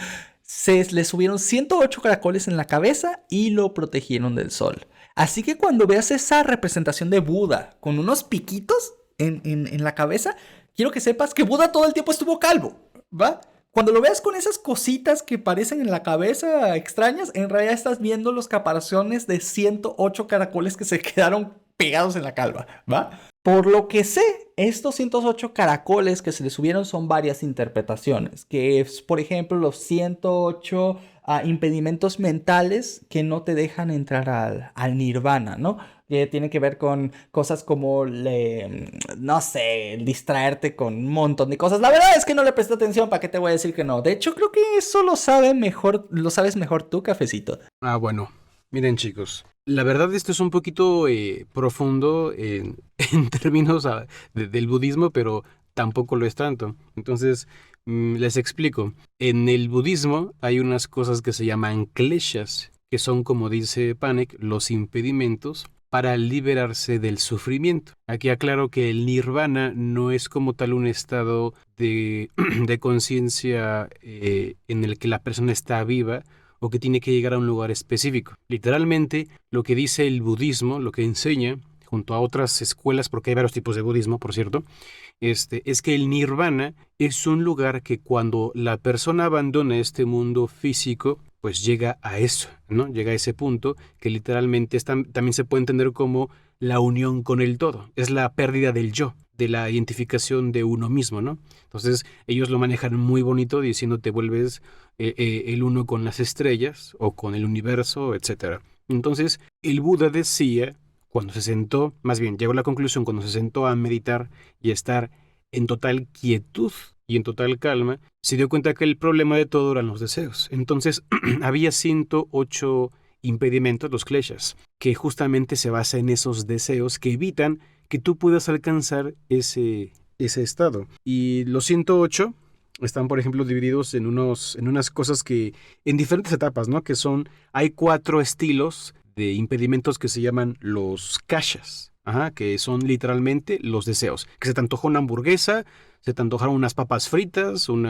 Le subieron 108 caracoles en la cabeza y lo protegieron del sol. Así que cuando veas esa representación de Buda con unos piquitos en la cabeza, quiero que sepas que Buda todo el tiempo estuvo calvo, ¿va? Cuando lo veas con esas cositas que parecen en la cabeza extrañas, en realidad estás viendo los caparazones de 108 caracoles que se quedaron pegados en la calva, ¿va? Por lo que sé, estos 108 caracoles que se le subieron son varias interpretaciones, que es, por ejemplo, los 108 impedimentos mentales que no te dejan entrar al nirvana, ¿no? Que tiene que ver con cosas como, no sé, distraerte con un montón de cosas. La verdad es que no le presté atención, ¿para qué te voy a decir que no? De hecho, creo que eso lo sabes mejor tú, Cafecito. Bueno, miren chicos, La verdad, esto es un poquito profundo en términos del budismo, pero tampoco lo es tanto. Entonces, les explico. En el budismo hay unas cosas que se llaman kleshas, que son, como dice Panek, los impedimentos para liberarse del sufrimiento. Aquí aclaro que el nirvana no es como tal un estado de, de conciencia en el que la persona está viva o que tiene que llegar a un lugar específico. Literalmente, lo que dice el budismo, lo que enseña, junto a otras escuelas, porque hay varios tipos de budismo, por cierto, es que el nirvana es un lugar que cuando la persona abandona este mundo físico, pues llega a eso, ¿no? Llega a ese punto que literalmente también se puede entender como la unión con el todo. Es la pérdida del yo, de la identificación de uno mismo, ¿no? Entonces ellos lo manejan muy bonito diciendo te vuelves el uno con las estrellas o con el universo, etcétera. Entonces el Buda decía, cuando se sentó, más bien llegó a la conclusión cuando se sentó a meditar y a estar en total quietud y en total calma, se dio cuenta que el problema de todo eran los deseos. Entonces había 108 impedimentos, los kleshas, que justamente se basa en esos deseos que evitan que tú puedas alcanzar ese estado. Y los 108 están, por ejemplo, divididos en unas cosas que, en diferentes etapas, ¿no? Que son, hay 4 estilos de impedimentos que se llaman los kashas, ajá, que son literalmente los deseos. Que se te antoja una hamburguesa, se te antojaron unas papas fritas, un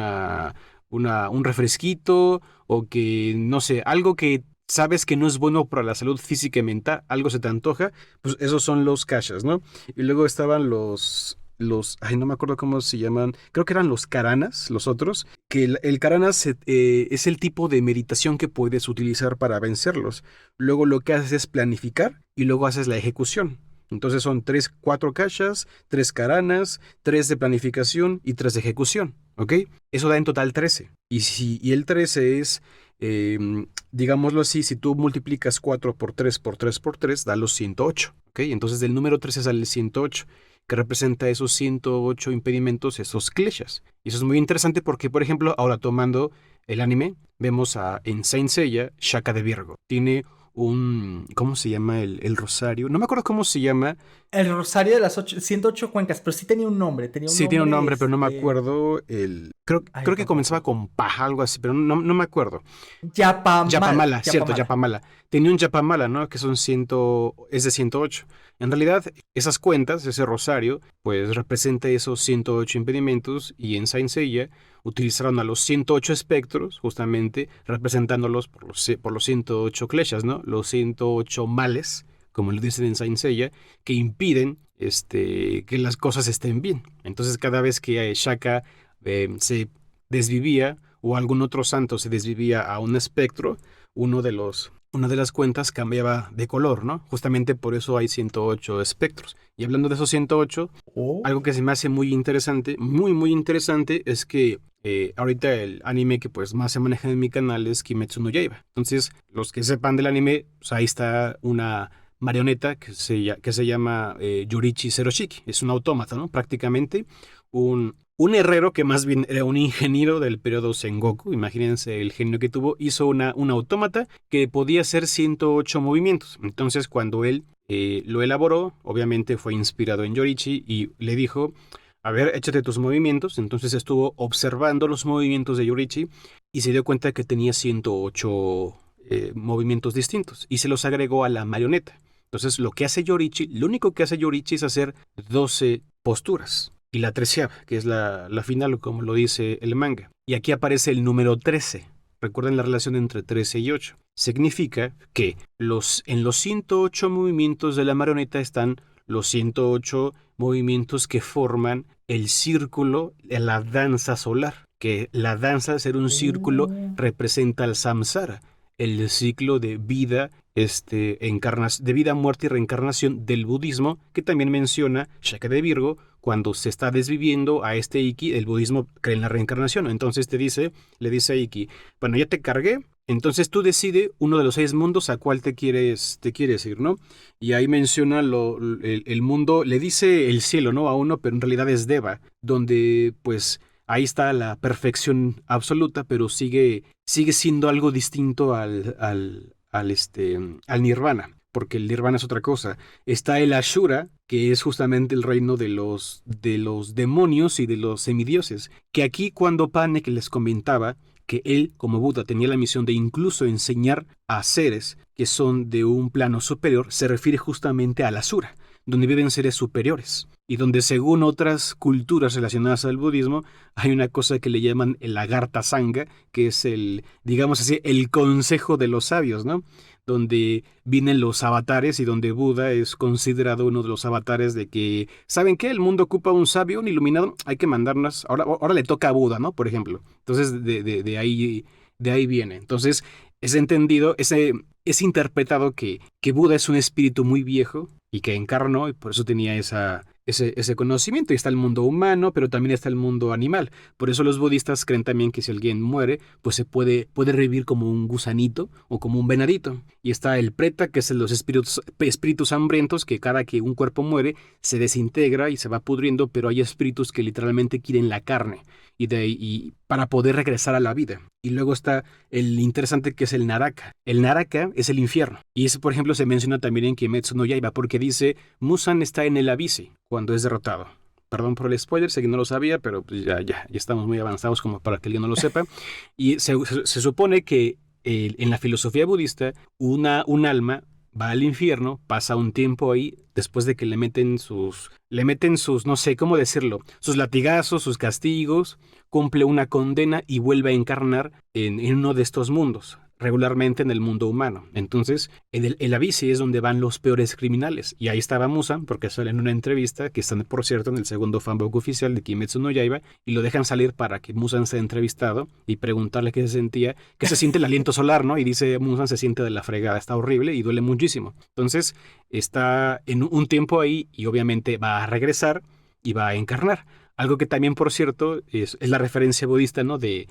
refresquito, o que, no sé, algo que sabes que no es bueno para la salud física y mental, algo se te antoja, pues esos son los kashas, ¿no? Y luego estaban ay, no me acuerdo cómo se llaman, creo que eran los karanas, los otros, que el karana es el tipo de meditación que puedes utilizar para vencerlos. Luego lo que haces es planificar y luego haces la ejecución. Entonces son 4 kashas, 3 karanas, 3 de planificación y 3 de ejecución, ¿ok? Eso da en total 13. Y el 13 es, digámoslo así, si tú multiplicas 4 por 3 por 3 por 3, da los 108, ¿ok? Entonces del número 13 sale el 108, que representa esos 108 impedimentos, esos kleshas. Y eso es muy interesante porque, por ejemplo, ahora tomando el anime, vemos en Saint Seiya, Shaka de Virgo. Tiene ¿cómo se llama el rosario? No me acuerdo cómo se llama. El rosario de las 108 cuencas, pero sí tenía un nombre, Sí, tiene un nombre, pero no me acuerdo. Ay, Creo que comenzaba tampoco. con paja, algo así, pero no me acuerdo. Yapamala, Yapamala, cierto, Yapamala. Yapamala. Tenía un Yapamala, ¿no? Que es de 108. En realidad, esas cuentas, ese rosario, pues representa esos 108 impedimentos y en Saint Seiya utilizaron a los 108 espectros, justamente representándolos por los 108 kleshas, ¿no? Los 108 males, como lo dicen en Saint Seiya, que impiden que las cosas estén bien. Entonces, cada vez que Shaka se desvivía o algún otro santo se desvivía a un espectro, una de las cuentas cambiaba de color, ¿no? Justamente por eso hay 108 espectros. Y hablando de esos 108, Oh. algo que se me hace muy interesante, muy, muy interesante, es que ahorita el anime que pues más se maneja en mi canal es Kimetsu no Yaiba. Entonces, los que sepan del anime, pues ahí está una marioneta que se llama Yorichi Seroshiki. Es un autómata, ¿no? Prácticamente un herrero que más bien era un ingeniero del periodo Sengoku, imagínense el genio que tuvo, hizo un autómata que podía hacer 108 movimientos. Entonces, cuando él lo elaboró, obviamente fue inspirado en Yorichi y le dijo, a ver, échate tus movimientos. Entonces estuvo observando los movimientos de Yorichi y se dio cuenta que tenía 108 movimientos distintos y se los agregó a la marioneta. Entonces lo único que hace Yorichi es hacer 12 posturas. Y la 13ª, que es la final, como lo dice el manga. Y aquí aparece el número 13. Recuerden la relación entre 13 y 8. Significa que en los 108 movimientos de la marioneta están los 108 movimientos que forman el círculo de la danza solar. Que la danza, al ser un círculo, Oh. representa el samsara, el ciclo de vida, de vida, muerte y reencarnación del budismo, que también menciona Shaka de Virgo. Cuando se está desviviendo a este Iki, el budismo cree en la reencarnación. Entonces le dice a Iki, bueno, ya te cargué, entonces tú decide uno de los 6 mundos a cuál te quieres ir, ¿no? Y ahí menciona el mundo, le dice el cielo, ¿no? A uno, pero en realidad es Deva, donde pues ahí está la perfección absoluta, pero sigue siendo algo distinto al nirvana. porque el nirvana es otra cosa. Está el Ashura, que es justamente el reino de los demonios y de los semidioses, que aquí cuando Panek les comentaba que él, como Buda, tenía la misión de incluso enseñar a seres que son de un plano superior, se refiere justamente al Asura, donde viven seres superiores, y donde según otras culturas relacionadas al budismo, hay una cosa que le llaman el Agartha Sangha, que es el, digamos así, el consejo de los sabios, ¿no? Donde vienen los avatares y donde Buda es considerado uno de los avatares de que, ¿saben qué? El mundo ocupa un sabio, un iluminado, hay que mandarnos, ahora le toca a Buda, ¿no? Por ejemplo. Entonces, de ahí viene. Entonces, es entendido, es interpretado que Buda es un espíritu muy viejo y que encarnó y por eso tenía ese conocimiento. Y está el mundo humano, pero también está el mundo animal. Por eso los budistas creen también que si alguien muere, pues se puede revivir como un gusanito o como un venadito. Y está el preta, que es los espíritus hambrientos, que cada que un cuerpo muere se desintegra y se va pudriendo, pero hay espíritus que literalmente quieren la carne y para poder regresar a la vida. Y luego está el interesante que es el Naraka. El Naraka es el infierno. Y ese, por ejemplo, se menciona también en Kimetsu no Yaiba, porque dice, Musan está en el Abysse cuando es derrotado. Perdón por el spoiler, sé que no lo sabía, pero pues ya estamos muy avanzados como para que alguien no lo sepa. Y se supone que en la filosofía budista, un alma va al infierno, pasa un tiempo ahí, después de que le meten sus, no sé cómo decirlo, sus latigazos, sus castigos, cumple una condena y vuelve a encarnar en uno de estos mundos, regularmente en el mundo humano. Entonces, en el Abysse es donde van los peores criminales. Y ahí estaba Musan, porque sale en una entrevista, que están, por cierto, en el segundo fanbook oficial de Kimetsu no Yaiba, y lo dejan salir para que Musan sea entrevistado y preguntarle qué se sentía, qué se siente el aliento solar, ¿no? Y dice, Musan se siente de la fregada, está horrible y duele muchísimo. Entonces, está en un tiempo ahí y obviamente va a regresar y va a encarnar. Algo que también, por cierto, es la referencia budista, ¿no? De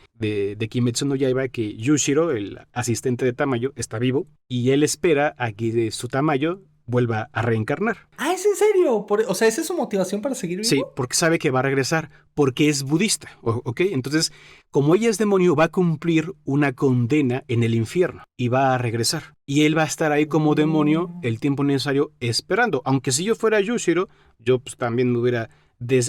Kimetsu no Yaiba, que Yushiro, el asistente de Tamayo, está vivo y él espera a que su Tamayo vuelva a reencarnar. Ah, ¿es en serio? O sea, ¿esa es su motivación para seguir vivo? Sí, porque sabe que va a regresar, porque es budista, ¿ok? Entonces, como ella es demonio, va a cumplir una condena en el infierno y va a regresar. Y él va a estar ahí como demonio el tiempo necesario esperando. Aunque si yo fuera Yushiro, yo pues también me hubiera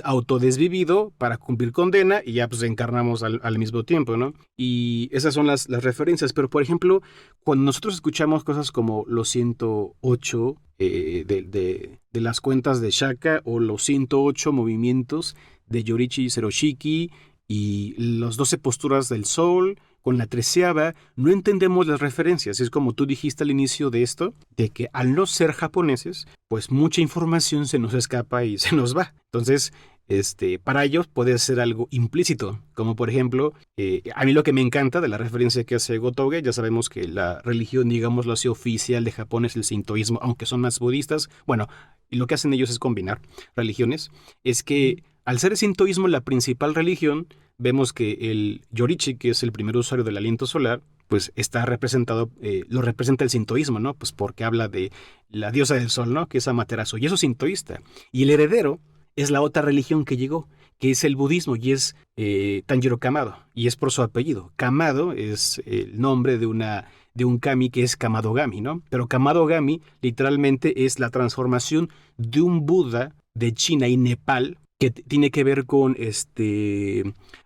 autodesvivido para cumplir condena y ya pues encarnamos al mismo tiempo, ¿no? Y esas son las referencias. Pero, por ejemplo, cuando nosotros escuchamos cosas como los 108 de las cuentas de Shaka o los 108 movimientos de Yorichi Seroshiki y las 12 posturas del sol con la 13ª, no entendemos las referencias. Es como tú dijiste al inicio de esto, de que al no ser japoneses, pues mucha información se nos escapa y se nos va. Entonces, para ellos puede ser algo implícito, como por ejemplo, a mí lo que me encanta de la referencia que hace Gotouge, ya sabemos que la religión, digámoslo así, oficial de Japón es el sintoísmo, aunque son más budistas. Bueno, y lo que hacen ellos es combinar religiones, es que al ser el sintoísmo la principal religión, vemos que el Yorichi, que es el primer usuario del aliento solar, pues está representado, lo representa el sintoísmo, ¿no? Pues porque habla de la diosa del sol, ¿no? Que es Amaterasu, y eso es sintoísta. Y el heredero es la otra religión que llegó, que es el budismo, y es Tanjiro Kamado, y es por su apellido. Kamado es el nombre de un kami que es Kamadogami, ¿no? Pero Kamadogami literalmente es la transformación de un Buda de China y Nepal, que tiene que ver con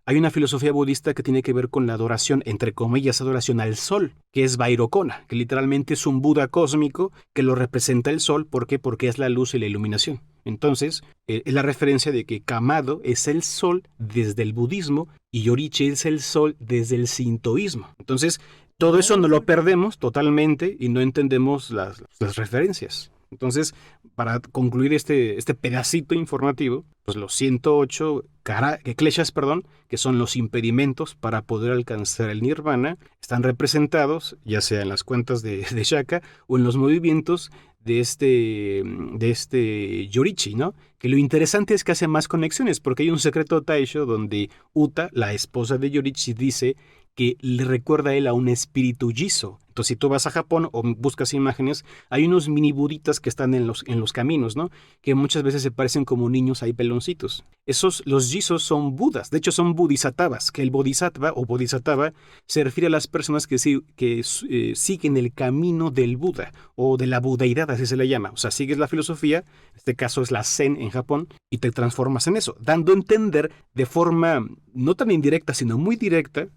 hay una filosofía budista que tiene que ver con la adoración, entre comillas, adoración al sol, que es Vairocona, que literalmente es un Buda cósmico que lo representa el sol. ¿Por qué? Porque es la luz y la iluminación. Entonces, es la referencia de que Kamado es el sol desde el budismo y Yorichi es el sol desde el sintoísmo. Entonces, todo eso no lo perdemos totalmente y no entendemos las referencias. Entonces, para concluir este pedacito informativo, pues los 108 kleshas, que son los impedimentos para poder alcanzar el nirvana, están representados ya sea en las cuentas de Shaka o en los movimientos de este Yorichi, ¿no? Que lo interesante es que hace más conexiones, porque hay un secreto Taisho donde Uta, la esposa de Yorichi, dice que le recuerda a él a un espíritu Jizo. Entonces, si tú vas a Japón o buscas imágenes, hay unos mini buditas que están en los caminos, ¿no? Que muchas veces se parecen como niños ahí peloncitos. Los Jisos son budas, de hecho son bodhisattvas, que el bodhisattva o bodhisattva se refiere a las personas que siguen el camino del Buda o de la budeidad, así se le llama. O sea, sigues la filosofía, en este caso es la Zen en Japón, y te transformas en eso, dando a entender de forma no tan indirecta, sino muy directa,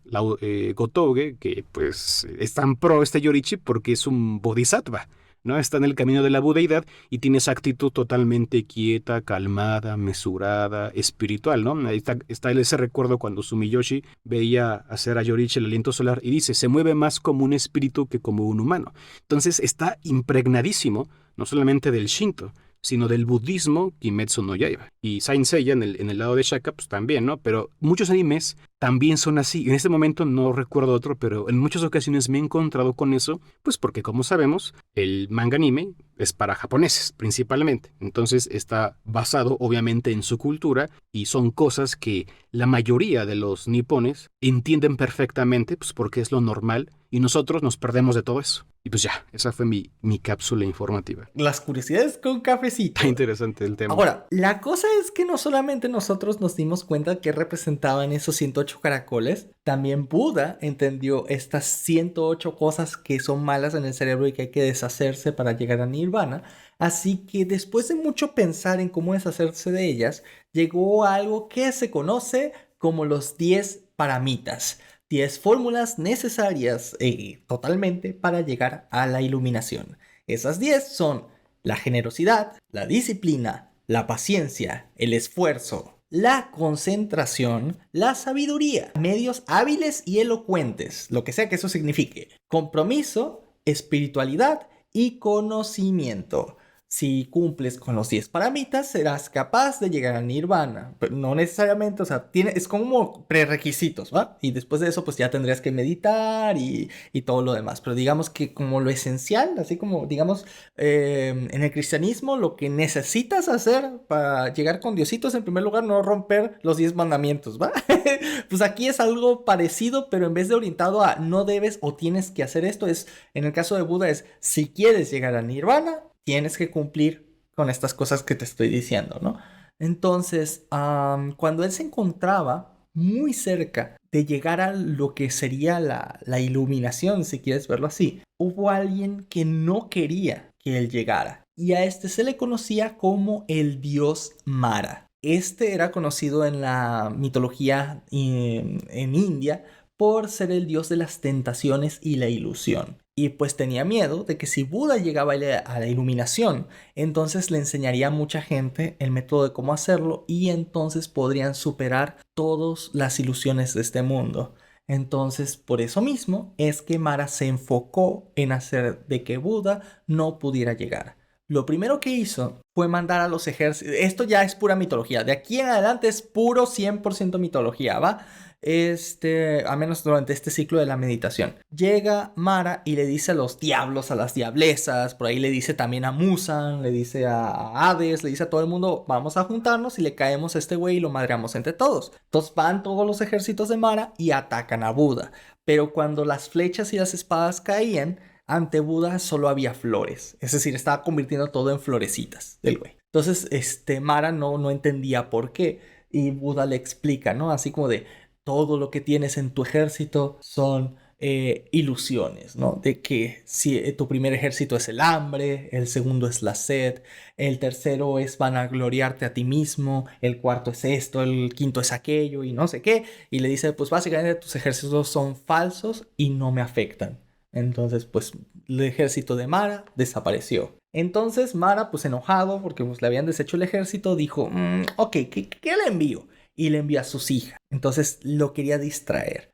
Gotouge, que pues es tan pro este Yorichi porque es un bodhisattva, ¿no? Está en el camino de la budeidad y tiene esa actitud totalmente quieta, calmada, mesurada, espiritual, ¿no? Ahí está ese recuerdo cuando Sumiyoshi veía hacer a Yorichi el aliento solar y dice, se mueve más como un espíritu que como un humano. Entonces está impregnadísimo, no solamente del Shinto, sino del budismo Kimetsu no Yaiba. Y Saint Seiya en el lado de Shaka, pues también, ¿no? Pero muchos animes también son así. En este momento no recuerdo otro, pero en muchas ocasiones me he encontrado con eso, pues porque como sabemos, el manga anime es para japoneses principalmente. Entonces está basado obviamente en su cultura y son cosas que la mayoría de los nipones entienden perfectamente, pues porque es lo normal y nosotros nos perdemos de todo eso. Y pues ya, esa fue mi cápsula informativa. Las curiosidades con cafecito. Está interesante el tema. Ahora, la cosa es que no solamente nosotros nos dimos cuenta que representaban esos 108 caracoles, también Buda entendió estas 108 cosas que son malas en el cerebro y que hay que deshacerse para llegar a Nirvana. Así que después de mucho pensar en cómo deshacerse de ellas, llegó a algo que se conoce como los 10 paramitas. 10 fórmulas necesarias totalmente para llegar a la iluminación. Esas 10 son la generosidad, la disciplina, la paciencia, el esfuerzo, la concentración, la sabiduría, medios hábiles y elocuentes, lo que sea que eso signifique, compromiso, espiritualidad y conocimiento. Si cumples con los 10 paramitas, serás capaz de llegar al nirvana. Pero no necesariamente, o sea, es como prerequisitos, ¿va? Y después de eso, pues ya tendrías que meditar y todo lo demás. Pero digamos que como lo esencial, así como, digamos, en el cristianismo, lo que necesitas hacer para llegar con Diosito es, en primer lugar, no romper los 10 mandamientos, ¿va? Pues aquí es algo parecido, pero en vez de orientado a no debes o tienes que hacer esto, en el caso de Buda es, si quieres llegar al nirvana, tienes que cumplir con estas cosas que te estoy diciendo, ¿no? Entonces, cuando él se encontraba muy cerca de llegar a lo que sería la iluminación, si quieres verlo así, hubo alguien que no quería que él llegara. Y a este se le conocía como el dios Mara. Este era conocido en la mitología en India por ser el dios de las tentaciones y la ilusión. Y pues tenía miedo de que si Buda llegaba a la iluminación, entonces le enseñaría a mucha gente el método de cómo hacerlo y entonces podrían superar todas las ilusiones de este mundo. Entonces, por eso mismo es que Mara se enfocó en hacer de que Buda no pudiera llegar. Lo primero que hizo fue mandar a los ejércitos. Esto ya es pura mitología. De aquí en adelante es puro 100% mitología, ¿va? A menos durante este ciclo de la meditación. Llega Mara y le dice a los diablos, a las diablesas, por ahí le dice también a Musan, le dice a Hades, le dice a todo el mundo, vamos a juntarnos y le caemos a este güey y lo madreamos entre todos. Entonces van todos los ejércitos de Mara y atacan a Buda. Pero cuando las flechas y las espadas caían, ante Buda solo había flores. Es decir, estaba convirtiendo todo en florecitas del güey. Entonces, Mara no entendía por qué. Y Buda le explica, ¿no? Así como de, todo lo que tienes en tu ejército son ilusiones, ¿no? De que si tu primer ejército es el hambre, el segundo es la sed, el tercero es vanagloriarte a ti mismo, el cuarto es esto, el quinto es aquello y no sé qué. Y le dice, pues básicamente tus ejércitos son falsos y no me afectan. Entonces, pues, el ejército de Mara desapareció. Entonces, Mara, pues enojado porque pues, le habían deshecho el ejército, dijo, ok, ¿qué le envío? Y le envió a sus hijas. Entonces lo quería distraer.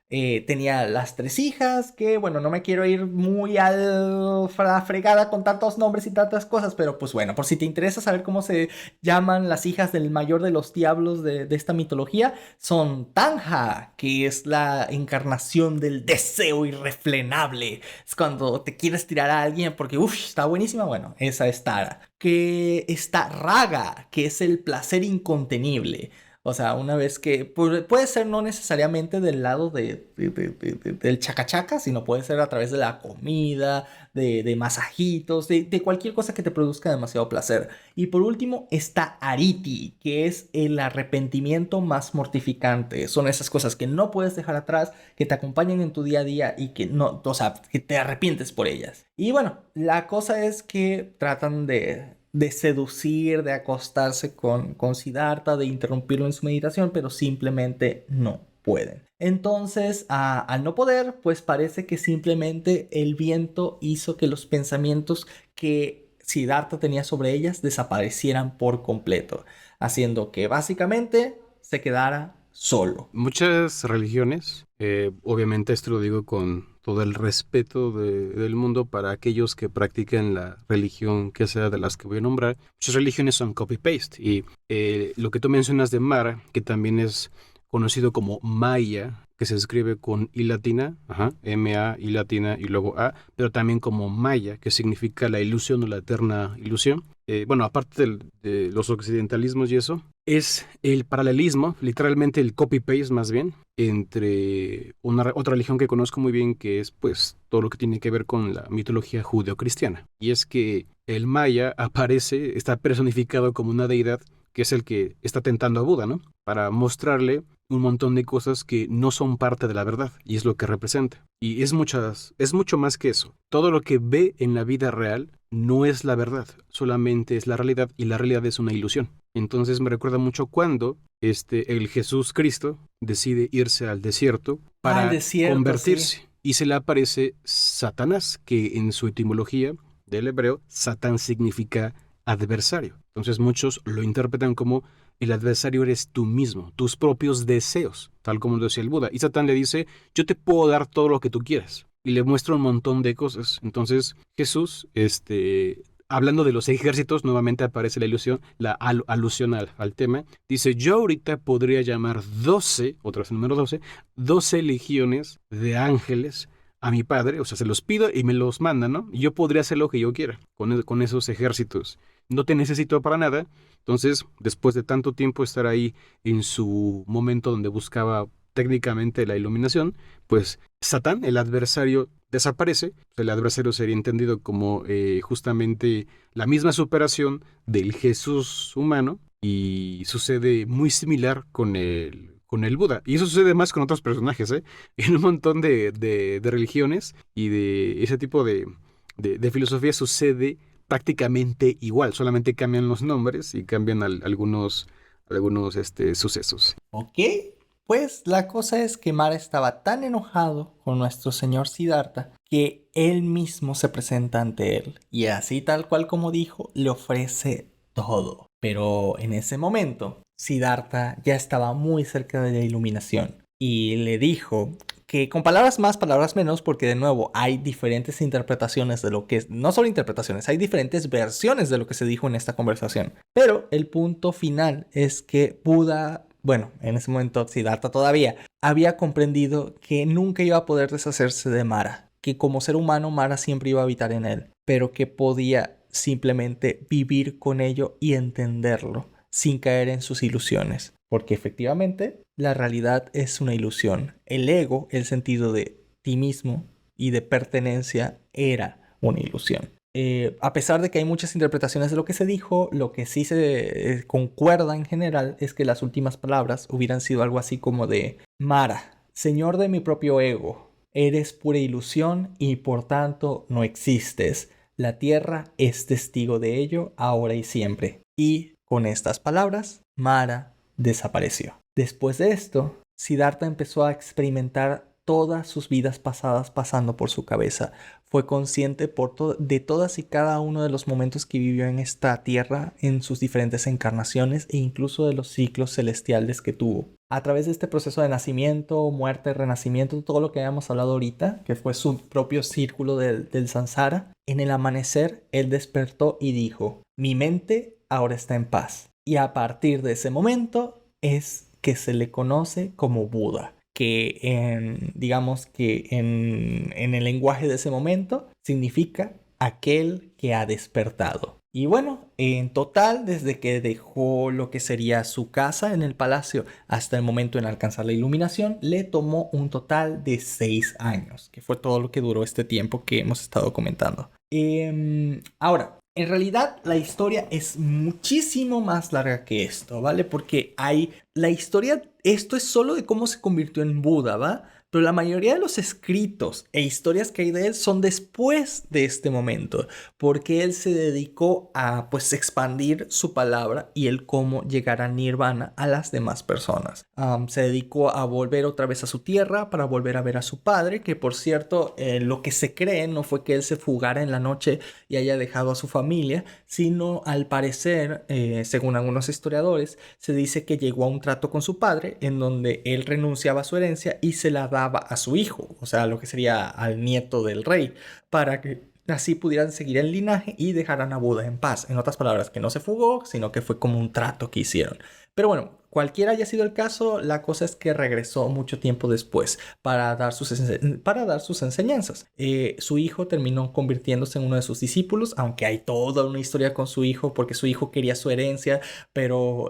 Tenía las 3 hijas, que bueno, no me quiero ir muy a la fregada con tantos nombres y tantas cosas, pero pues bueno, por si te interesa saber cómo se llaman las hijas del mayor de los diablos de esta mitología, son Tanja, que es la encarnación del deseo irrefrenable. Es cuando te quieres tirar a alguien porque, está buenísima. Bueno, esa es Tara. Que está Raga, que es el placer incontenible. O sea, una vez que puede ser no necesariamente del lado del chacachaca, sino puede ser a través de la comida, de masajitos, de cualquier cosa que te produzca demasiado placer. Y por último está Ariti, que es el arrepentimiento más mortificante. Son esas cosas que no puedes dejar atrás, que te acompañan en tu día a día y que no, o sea, que te arrepientes por ellas. Y bueno, la cosa es que tratan de seducir, de acostarse con Siddhartha, de interrumpirlo en su meditación, pero simplemente no pueden. Entonces, al no poder, pues parece que simplemente el viento hizo que los pensamientos que Siddhartha tenía sobre ellas desaparecieran por completo, haciendo que básicamente se quedara solo. Muchas religiones, obviamente esto lo digo con todo el respeto del mundo para aquellos que practican la religión que sea de las que voy a nombrar. Muchas religiones son copy-paste y lo que tú mencionas de Mara, que también es conocido como Maya, que se escribe con I latina, M-A, I latina y luego A, pero también como Maya, que significa la ilusión o la eterna ilusión. Bueno, aparte de los occidentalismos y eso, es el paralelismo, literalmente el copy-paste más bien, entre otra religión que conozco muy bien, que es pues todo lo que tiene que ver con la mitología judeocristiana. Y es que el Maya aparece, está personificado como una deidad que es el que está tentando a Buda, ¿no? Para mostrarle un montón de cosas que no son parte de la verdad, y es lo que representa. Y es mucho más que eso. Todo lo que ve en la vida real no es la verdad, solamente es la realidad, y la realidad es una ilusión. Entonces me recuerda mucho cuando el Jesús Cristo decide irse al desierto Al para desierto, convertirse. sí. Y se le aparece Satanás, que en su etimología del hebreo, Satán significa adversario. Entonces muchos lo interpretan como el adversario eres tú mismo, tus propios deseos, tal como lo decía el Buda. Y Satán le dice, yo te puedo dar todo lo que tú quieras. Y le muestra un montón de cosas. Entonces Jesús, hablando de los ejércitos, nuevamente aparece la ilusión, la alusión al tema. Dice, yo ahorita podría llamar 12, otra vez el número 12, 12 legiones de ángeles a mi padre, o sea, se los pido y me los manda, ¿no? Y yo podría hacer lo que yo quiera con esos ejércitos. No te necesito para nada. Entonces, después de tanto tiempo estar ahí en su momento donde buscaba técnicamente la iluminación, pues Satán, el adversario, desaparece. El adversario sería entendido como justamente la misma superación del Jesús humano y sucede muy similar con el Buda. Y eso sucede más con otros personajes, ¿eh? En un montón de religiones y de ese tipo de filosofía sucede prácticamente igual, solamente cambian los nombres y cambian algunos sucesos. Ok, pues la cosa es que Mara estaba tan enojado con nuestro señor Siddhartha que él mismo se presenta ante él y así tal cual como dijo, le ofrece todo. Pero en ese momento, Siddhartha ya estaba muy cerca de la iluminación y le dijo que con palabras más, palabras menos, porque de nuevo hay diferentes interpretaciones de lo que es, no solo interpretaciones, hay diferentes versiones de lo que se dijo en esta conversación. Pero el punto final es que Buda, bueno, en ese momento Siddhartha todavía, había comprendido que nunca iba a poder deshacerse de Mara, que como ser humano Mara siempre iba a habitar en él, pero que podía simplemente vivir con ello y entenderlo sin caer en sus ilusiones. Porque efectivamente la realidad es una ilusión. El ego, el sentido de ti mismo y de pertenencia, era una ilusión. A pesar de que hay muchas interpretaciones de lo que se dijo, lo que sí se concuerda en general es que las últimas palabras hubieran sido algo así como de Mara, señor de mi propio ego, eres pura ilusión y por tanto no existes. La tierra es testigo de ello ahora y siempre. Y con estas palabras, Mara desapareció. Después de esto, Siddhartha empezó a experimentar todas sus vidas pasadas pasando por su cabeza. Fue consciente de todas y cada uno de los momentos que vivió en esta tierra, en sus diferentes encarnaciones e incluso de los ciclos celestiales que tuvo. A través de este proceso de nacimiento, muerte, renacimiento, todo lo que habíamos hablado ahorita, que fue su propio círculo del samsara, en el amanecer él despertó y dijo, mi mente ahora está en paz. Y a partir de ese momento es que se le conoce como Buda, que digamos que en el lenguaje de ese momento significa aquel que ha despertado. Y bueno, en total, desde que dejó lo que sería su casa en el palacio hasta el momento en alcanzar la iluminación, le tomó un total de 6 años, que fue todo lo que duró este tiempo que hemos estado comentando. Ahora, en realidad la historia es muchísimo más larga que esto, ¿vale? Porque la historia, esto es solo de cómo se convirtió en Buda, ¿va? Pero la mayoría de los escritos e historias que hay de él son después de este momento, porque él se dedicó a pues expandir su palabra y el cómo llegar a Nirvana a las demás personas. Se dedicó a volver otra vez a su tierra para volver a ver a su padre, que por cierto, lo que se cree no fue que él se fugara en la noche y haya dejado a su familia, sino al parecer, según algunos historiadores, se dice que llegó a un trato con su padre en donde él renunciaba a su herencia y se la daba a su hijo, o sea, lo que sería al nieto del rey, para que así pudieran seguir el linaje y dejaran a Buda en paz. En otras palabras, que no se fugó, sino que fue como un trato que hicieron. Pero bueno, cualquiera haya sido el caso, la cosa es que regresó mucho tiempo después para dar sus enseñanzas. Su hijo terminó convirtiéndose en uno de sus discípulos, aunque hay toda una historia con su hijo, porque su hijo quería su herencia, pero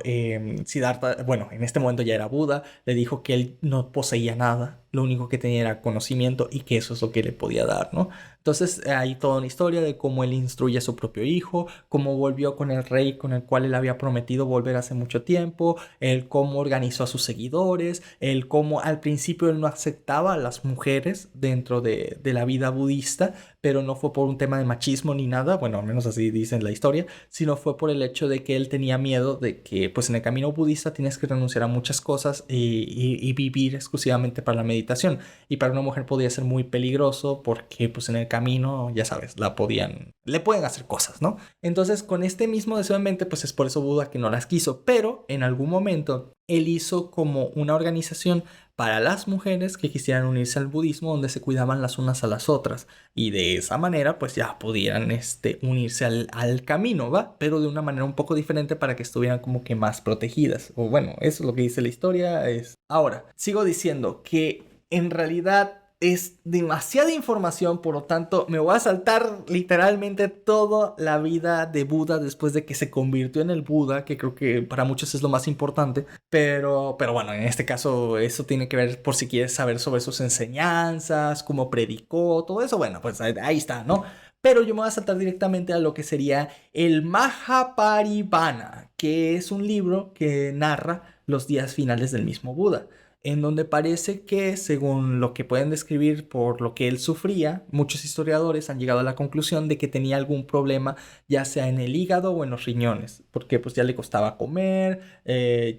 Siddhartha, bueno, en este momento ya era Buda, le dijo que él no poseía nada, lo único que tenía era conocimiento y que eso es lo que le podía dar, ¿no? Entonces hay toda una historia de cómo él instruye a su propio hijo, cómo volvió con el rey con el cual él había prometido volver hace mucho tiempo, el cómo organizó a sus seguidores, el cómo al principio él no aceptaba a las mujeres dentro de la vida budista, pero no fue por un tema de machismo ni nada, bueno, al menos así dice en la historia, sino fue por el hecho de que él tenía miedo de que pues en el camino budista tienes que renunciar a muchas cosas y vivir exclusivamente para la meditación. Y para una mujer podía ser muy peligroso porque pues en el camino, ya sabes, le pueden hacer cosas, ¿no? Entonces con este mismo deseo en mente, pues es por eso Buda que no las quiso, pero en algún momento él hizo como una organización para las mujeres que quisieran unirse al budismo donde se cuidaban las unas a las otras y de esa manera pues ya pudieran unirse al camino, ¿va? Pero de una manera un poco diferente para que estuvieran como que más protegidas. O bueno, eso es lo que dice la historia. Ahora, sigo diciendo que en realidad es demasiada información, por lo tanto me voy a saltar literalmente toda la vida de Buda después de que se convirtió en el Buda, que creo que para muchos es lo más importante, pero bueno, en este caso eso tiene que ver por si quieres saber sobre sus enseñanzas, cómo predicó, todo eso, bueno, pues ahí está, ¿no? Pero yo me voy a saltar directamente a lo que sería el Mahaparibana, que es un libro que narra los días finales del mismo Buda, en donde parece que, según lo que pueden describir por lo que él sufría, muchos historiadores han llegado a la conclusión de que tenía algún problema, ya sea en el hígado o en los riñones, porque pues ya le costaba comer, y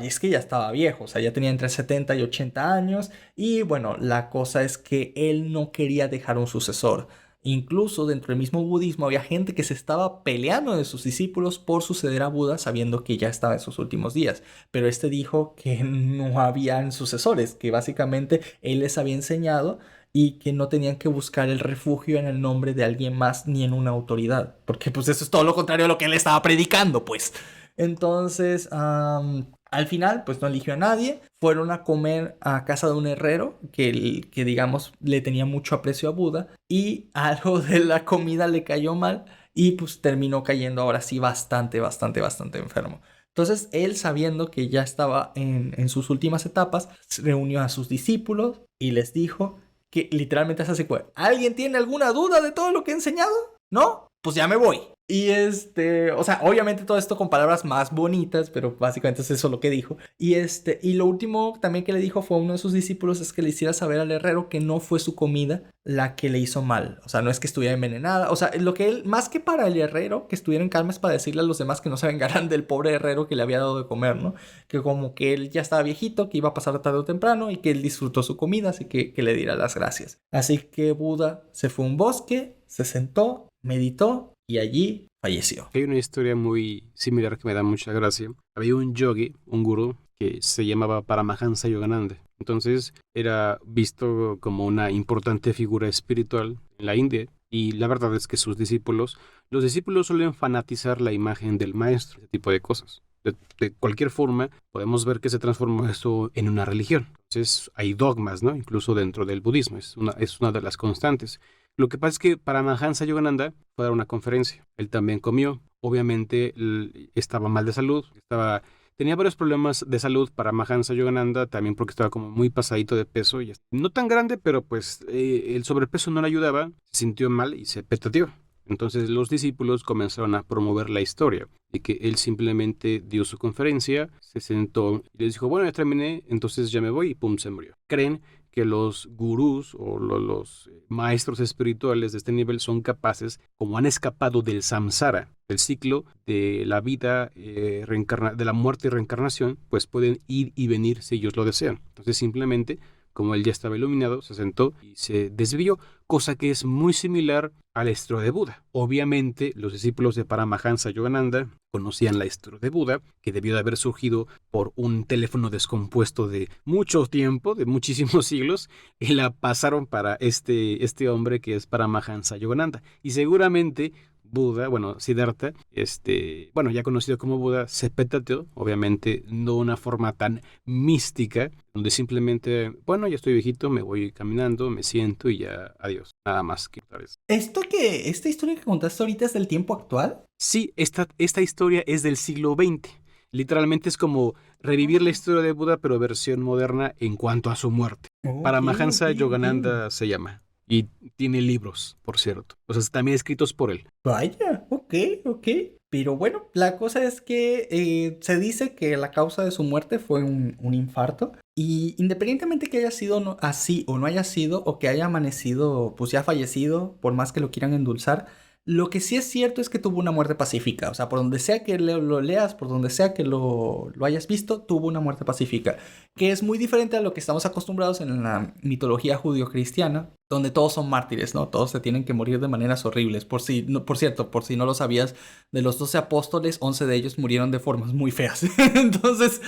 es que ya estaba viejo, o sea, ya tenía entre 70 y 80 años, y bueno, la cosa es que él no quería dejar un sucesor. Incluso dentro del mismo budismo había gente que se estaba peleando de sus discípulos por suceder a Buda sabiendo que ya estaba en sus últimos días. Pero este dijo que no habían sucesores, que básicamente él les había enseñado y que no tenían que buscar el refugio en el nombre de alguien más ni en una autoridad. Porque pues eso es todo lo contrario a lo que él estaba predicando, pues. Entonces, al final, pues no eligió a nadie. Fueron a comer a casa de un herrero que digamos, le tenía mucho aprecio a Buda. Y algo de la comida le cayó mal. Y pues terminó cayendo ahora sí bastante, bastante, bastante enfermo. Entonces, él, sabiendo que ya estaba en sus últimas etapas, reunió a sus discípulos y les dijo que literalmente es así, pues, ¿alguien tiene alguna duda de todo lo que he enseñado? ¿No? Pues ya me voy. Y o sea, obviamente todo esto con palabras más bonitas, pero básicamente es eso lo que dijo. Y lo último también que le dijo fue a uno de sus discípulos es que le hiciera saber al herrero que no fue su comida la que le hizo mal. O sea, no es que estuviera envenenada. O sea, lo que él, más que para el herrero, que estuviera en calma es para decirle a los demás que no se vengaran del pobre herrero que le había dado de comer, ¿no? Que como que él ya estaba viejito, que iba a pasar tarde o temprano y que él disfrutó su comida, así que le diera las gracias. Así que Buda se fue a un bosque, se sentó, meditó y allí falleció. Hay una historia muy similar que me da mucha gracia. Había un yogi, un gurú, que se llamaba Paramahansa Yogananda. Entonces era visto como una importante figura espiritual en la India y la verdad es que los discípulos suelen fanatizar la imagen del maestro, ese tipo de cosas. De cualquier forma, podemos ver que se transformó eso en una religión. Entonces hay dogmas, ¿no? Incluso dentro del budismo, es una de las constantes. Lo que pasa es que Paramahansa Yogananda fue a dar una conferencia. Él también comió. Obviamente estaba mal de salud, tenía varios problemas de salud Paramahansa Yogananda, también porque estaba como muy pasadito de peso. Y no tan grande, pero pues el sobrepeso no le ayudaba, se sintió mal y se petateó. Entonces los discípulos comenzaron a promover la historia y que él simplemente dio su conferencia, se sentó y les dijo, bueno, ya terminé, entonces ya me voy y pum, se murió. Creen que los gurús o los maestros espirituales de este nivel son capaces, como han escapado del samsara, del ciclo de la vida, de la muerte y reencarnación, pues pueden ir y venir si ellos lo desean. Entonces simplemente, como él ya estaba iluminado, se sentó y se desvió, cosa que es muy similar a la historia de Buda. Obviamente, los discípulos de Paramahansa Yogananda conocían la historia de Buda, que debió de haber surgido por un teléfono descompuesto de mucho tiempo, de muchísimos siglos, y la pasaron para este hombre que es Paramahansa Yogananda. Y seguramente Buda, bueno, Siddhartha, ya conocido como Buda, se petateó, obviamente no de una forma tan mística, donde simplemente, bueno, ya estoy viejito, me voy caminando, me siento y ya, adiós. Nada más que tal vez. ¿Esta historia que contaste ahorita es del tiempo actual? Sí, esta historia es del siglo XX. Literalmente es como revivir la historia de Buda, pero versión moderna en cuanto a su muerte. Paramahansa Yogananda se llama. Y tiene libros, por cierto. O sea, también escritos por él. Vaya, ok. Pero bueno, la cosa es que se dice que la causa de su muerte fue un infarto. Y independientemente que haya sido así o no haya sido, o que haya amanecido, pues ya fallecido, por más que lo quieran endulzar, lo que sí es cierto es que tuvo una muerte pacífica. O sea, por donde sea que lo leas, por donde sea que lo hayas visto, tuvo una muerte pacífica. Que es muy diferente a lo que estamos acostumbrados en la mitología judío-cristiana, donde todos son mártires, ¿no? Todos se tienen que morir de maneras horribles. Por si no lo sabías, de los 12 apóstoles, 11 de ellos murieron de formas muy feas. Entonces,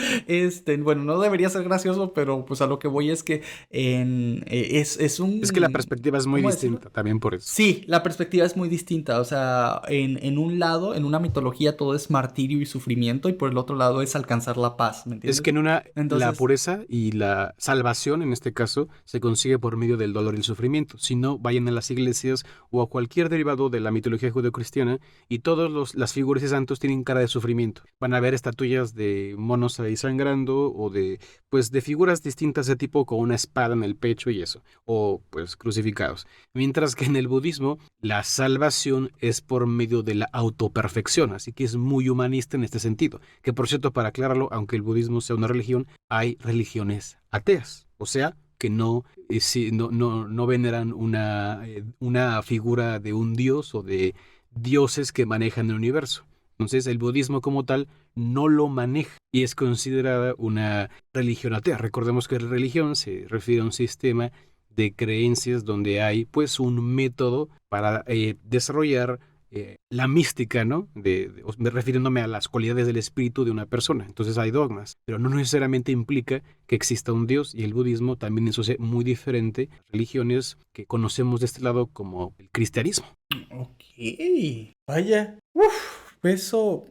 bueno, no debería ser gracioso, pero pues a lo que voy es que Es que la perspectiva es muy distinta, decirlo? También por eso. Sí, la perspectiva es muy distinta. O sea, en un lado, en una mitología, todo es martirio y sufrimiento, y por el otro lado es alcanzar la paz, ¿me entiendes? Es que la Entonces, pureza y la salvación, en este caso, se consigue por medio del dolor y el sufrimiento. Si no, vayan a las iglesias o a cualquier derivado de la mitología judeocristiana y todas las figuras de santos tienen cara de sufrimiento. Van a ver estatuillas de monos ahí sangrando o de figuras distintas de tipo con una espada en el pecho y eso, o pues crucificados. Mientras que en el budismo, la salvación es por medio de la autoperfección, así que es muy humanista en este sentido. Que por cierto, para aclararlo, aunque el budismo sea una religión, hay religiones ateas, o sea, que no veneran una figura de un dios o de dioses que manejan el universo. Entonces, el budismo como tal no lo maneja y es considerada una religión atea. Recordemos que la religión se refiere a un sistema de creencias donde hay pues un método para desarrollar la mística, ¿no? Refiriéndome a las cualidades del espíritu de una persona. Entonces hay dogmas, pero no necesariamente implica que exista un Dios, y el budismo también es muy diferente a religiones que conocemos de este lado como el cristianismo. ok, vaya. Eso,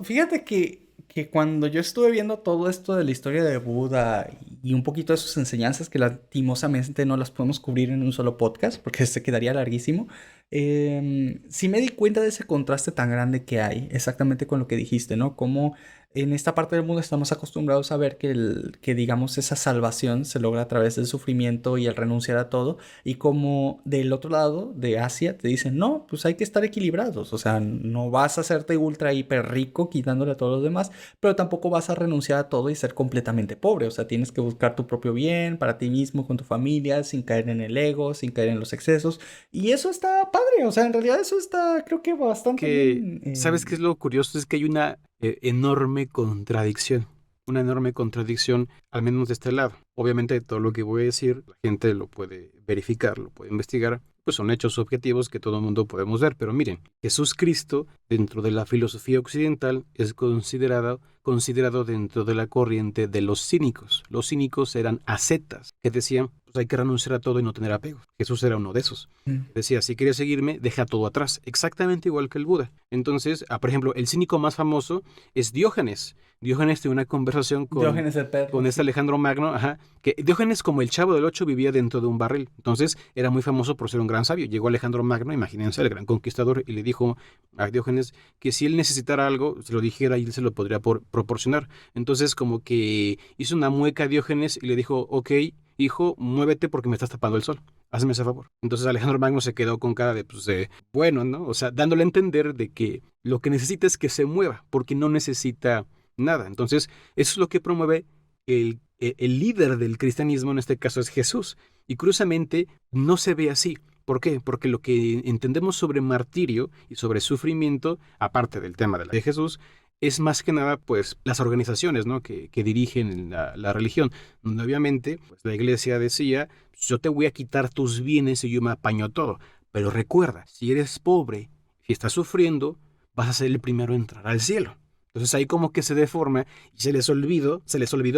fíjate que cuando yo estuve viendo todo esto de la historia de Buda y un poquito de sus enseñanzas, que lastimosamente no las podemos cubrir en un solo podcast porque se quedaría larguísimo, sí me di cuenta de ese contraste tan grande que hay, exactamente con lo que dijiste, ¿no? Como en esta parte del mundo estamos acostumbrados a ver que digamos, esa salvación se logra a través del sufrimiento y el renunciar a todo, y como del otro lado de Asia te dicen, no, pues hay que estar equilibrados, o sea, no vas a hacerte ultra hiper rico quitándole a todos los demás, pero tampoco vas a renunciar a todo y ser completamente pobre. O sea, tienes que buscar tu propio bien para ti mismo, con tu familia, sin caer en el ego, sin caer en los excesos. Y eso está padre. O sea, en realidad eso está, creo que bastante bien. ¿Sabes qué es lo curioso? Es que hay una enorme contradicción. Una enorme contradicción, al menos de este lado. Obviamente todo lo que voy a decir, la gente lo puede verificar, lo puede investigar, pues son hechos objetivos que todo el mundo podemos ver. Pero miren, Jesús Cristo dentro de la filosofía occidental es considerado dentro de la corriente de los cínicos. Los cínicos eran ascetas que decían, pues hay que renunciar a todo y no tener apego. Jesús era uno de esos. Decía, si quieres seguirme, deja todo atrás. Exactamente igual que el Buda. Entonces, por ejemplo, el cínico más famoso es Diógenes. Diógenes tiene una conversación Diógenes el perro, con este Alejandro Magno, que Diógenes, como el Chavo del Ocho, vivía dentro de un barril. Entonces era muy famoso por ser un gran sabio. Llegó Alejandro Magno, imagínense, el gran conquistador, y le dijo a Diógenes que si él necesitara algo, se lo dijera y él se lo podría proporcionar. Entonces como que hizo una mueca a Diógenes y le dijo, ok, hijo, muévete porque me estás tapando el sol. Hazme ese favor. Entonces Alejandro Magno se quedó con cara de, pues, bueno, ¿no? O sea, dándole a entender de que lo que necesita es que se mueva, porque no necesita nada. Entonces, eso es lo que promueve el líder del cristianismo, en este caso es Jesús. Y curiosamente, no se ve así. ¿Por qué? Porque lo que entendemos sobre martirio y sobre sufrimiento, aparte del tema de Jesús, es más que nada, pues, las organizaciones, ¿no? que dirigen la religión. Donde obviamente, pues, la iglesia decía, yo te voy a quitar tus bienes y yo me apaño todo. Pero recuerda, si eres pobre, si estás sufriendo, vas a ser el primero a entrar al cielo. Entonces ahí como que se deforma y se les olvidó,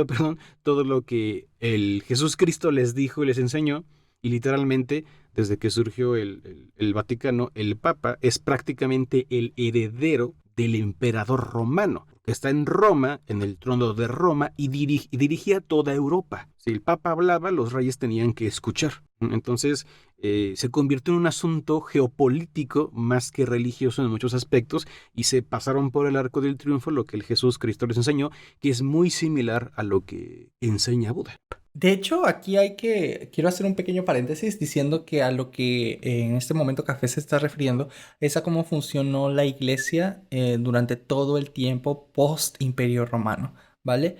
perdón, todo lo que el Jesús Cristo les dijo y les enseñó. Y literalmente, desde que surgió el Vaticano, el Papa es prácticamente el heredero del emperador romano, que está en Roma, en el trono de Roma, y dirigía toda Europa. Si el Papa hablaba, los reyes tenían que escuchar. Entonces, se convirtió en un asunto geopolítico más que religioso en muchos aspectos, y se pasaron por el arco del triunfo lo que el Jesús Cristo les enseñó, que es muy similar a lo que enseña Buda. De hecho, aquí quiero hacer un pequeño paréntesis diciendo que a lo que en este momento Café se está refiriendo es a cómo funcionó la iglesia durante todo el tiempo post-Imperio Romano, ¿vale?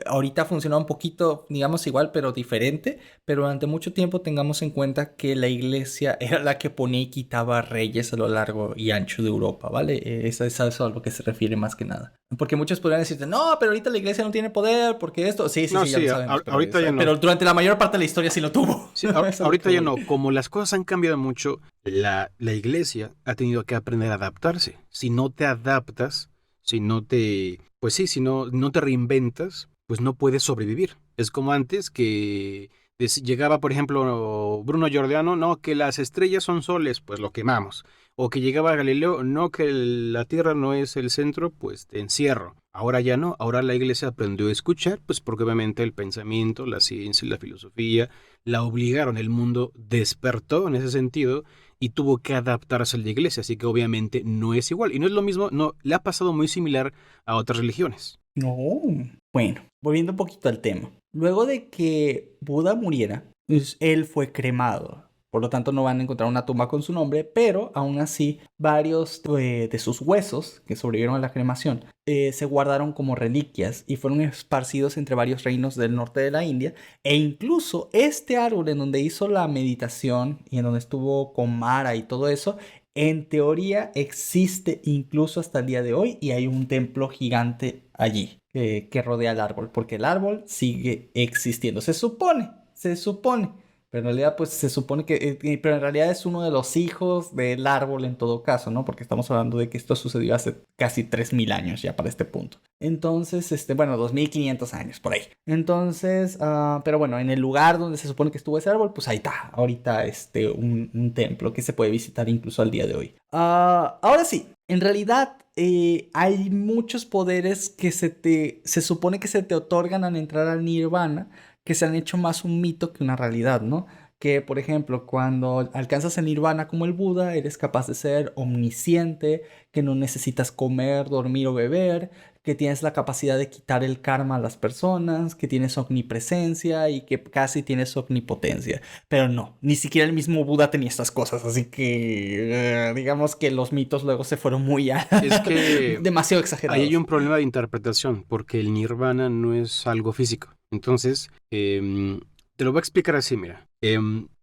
Ahorita funciona un poquito, digamos, igual, pero diferente, pero durante mucho tiempo tengamos en cuenta que la iglesia era la que ponía y quitaba reyes a lo largo y ancho de Europa, ¿vale? Eso es a lo que se refiere más que nada. Porque muchos podrían decirte, no, pero ahorita la iglesia no tiene poder, porque esto... Sí, No, ya lo sabemos. Ahorita ya no. Pero durante la mayor parte de la historia sí lo tuvo. Sí, ahorita ya no. Como las cosas han cambiado mucho, la iglesia ha tenido que aprender a adaptarse. Si no te adaptas, si no te reinventas, pues no puedes sobrevivir. Es como antes que llegaba, por ejemplo, Bruno Giordano, no, que las estrellas son soles, pues lo quemamos. O que llegaba Galileo, no, que la Tierra no es el centro, pues te encierro. Ahora ya no, ahora la iglesia aprendió a escuchar, pues porque obviamente el pensamiento, la ciencia y la filosofía la obligaron, el mundo despertó en ese sentido y tuvo que adaptarse a la iglesia, así que obviamente no es igual. Y no es lo mismo, no, le ha pasado muy similar a otras religiones. No. Bueno, volviendo un poquito al tema. Luego de que Buda muriera, pues, él fue cremado. Por lo tanto, no van a encontrar una tumba con su nombre, pero aún así, varios de sus huesos que sobrevivieron a la cremación se guardaron como reliquias y fueron esparcidos entre varios reinos del norte de la India. E incluso este árbol en donde hizo la meditación y en donde estuvo con Mara y todo eso, en teoría existe incluso hasta el día de hoy y hay un templo gigante allí que rodea el árbol, porque el árbol sigue existiendo. Se supone. Pero en realidad, pues se supone pero en realidad es uno de los hijos del árbol en todo caso, ¿no? Porque estamos hablando de que esto sucedió hace casi 3000 años ya para este punto. Entonces, bueno, 2500 años por ahí. Entonces, pero bueno, en el lugar donde se supone que estuvo ese árbol, pues ahí está. Ahorita, un templo que se puede visitar incluso al día de hoy. Ahora sí, en realidad hay muchos poderes que se supone que se te otorgan al entrar al nirvana, que se han hecho más un mito que una realidad, ¿no? Que, por ejemplo, cuando alcanzas el nirvana como el Buda, eres capaz de ser omnisciente, que no necesitas comer, dormir o beber, que tienes la capacidad de quitar el karma a las personas, que tienes omnipresencia y que casi tienes omnipotencia. Pero no, ni siquiera el mismo Buda tenía estas cosas, así que digamos que los mitos luego se fueron muy es que demasiado exagerados. Ahí hay un problema de interpretación, porque el nirvana no es algo físico. Entonces, te lo voy a explicar así, mira.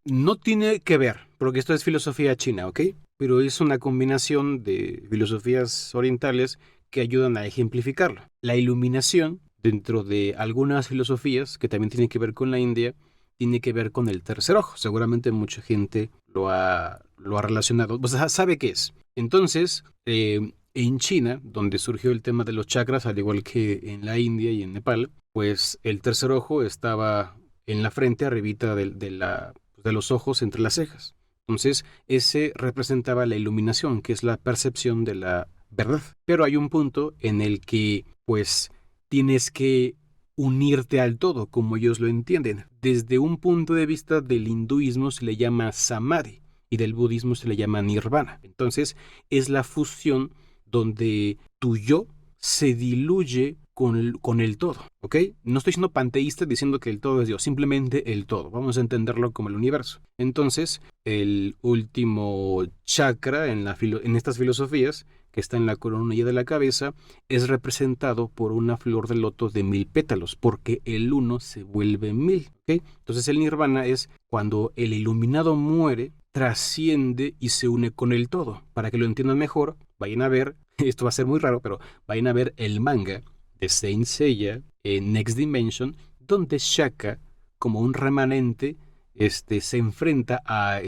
No tiene que ver, porque esto es filosofía china, ¿ok? Pero es una combinación de filosofías orientales que ayudan a ejemplificarlo. La iluminación, dentro de algunas filosofías que también tienen que ver con la India, tiene que ver con el tercer ojo. Seguramente mucha gente lo ha relacionado. O sea, sabe qué es. Entonces, en China, donde surgió el tema de los chakras, al igual que en la India y en Nepal, pues el tercer ojo estaba en la frente, arribita de los ojos, entre las cejas. Entonces, ese representaba la iluminación, que es la percepción de la verdad. Pero hay un punto en el que, pues, tienes que unirte al todo, como ellos lo entienden. Desde un punto de vista del hinduismo se le llama samadhi y del budismo se le llama nirvana. Entonces, es la fusión donde tu yo se diluye con el todo, ¿ok? No estoy siendo panteísta diciendo que el todo es Dios, simplemente el todo. Vamos a entenderlo como el universo. Entonces, el último chakra en estas filosofías, que está en la coronilla de la cabeza, es representado por una flor de loto de 1000 pétalos, porque el uno se vuelve 1000, ¿ok? Entonces, el nirvana es cuando el iluminado muere, trasciende y se une con el todo. Para que lo entiendan mejor, vayan a ver, esto va a ser muy raro, pero vayan a ver el manga de Saint Seiya en Next Dimension, donde Shaka, como un remanente, se enfrenta a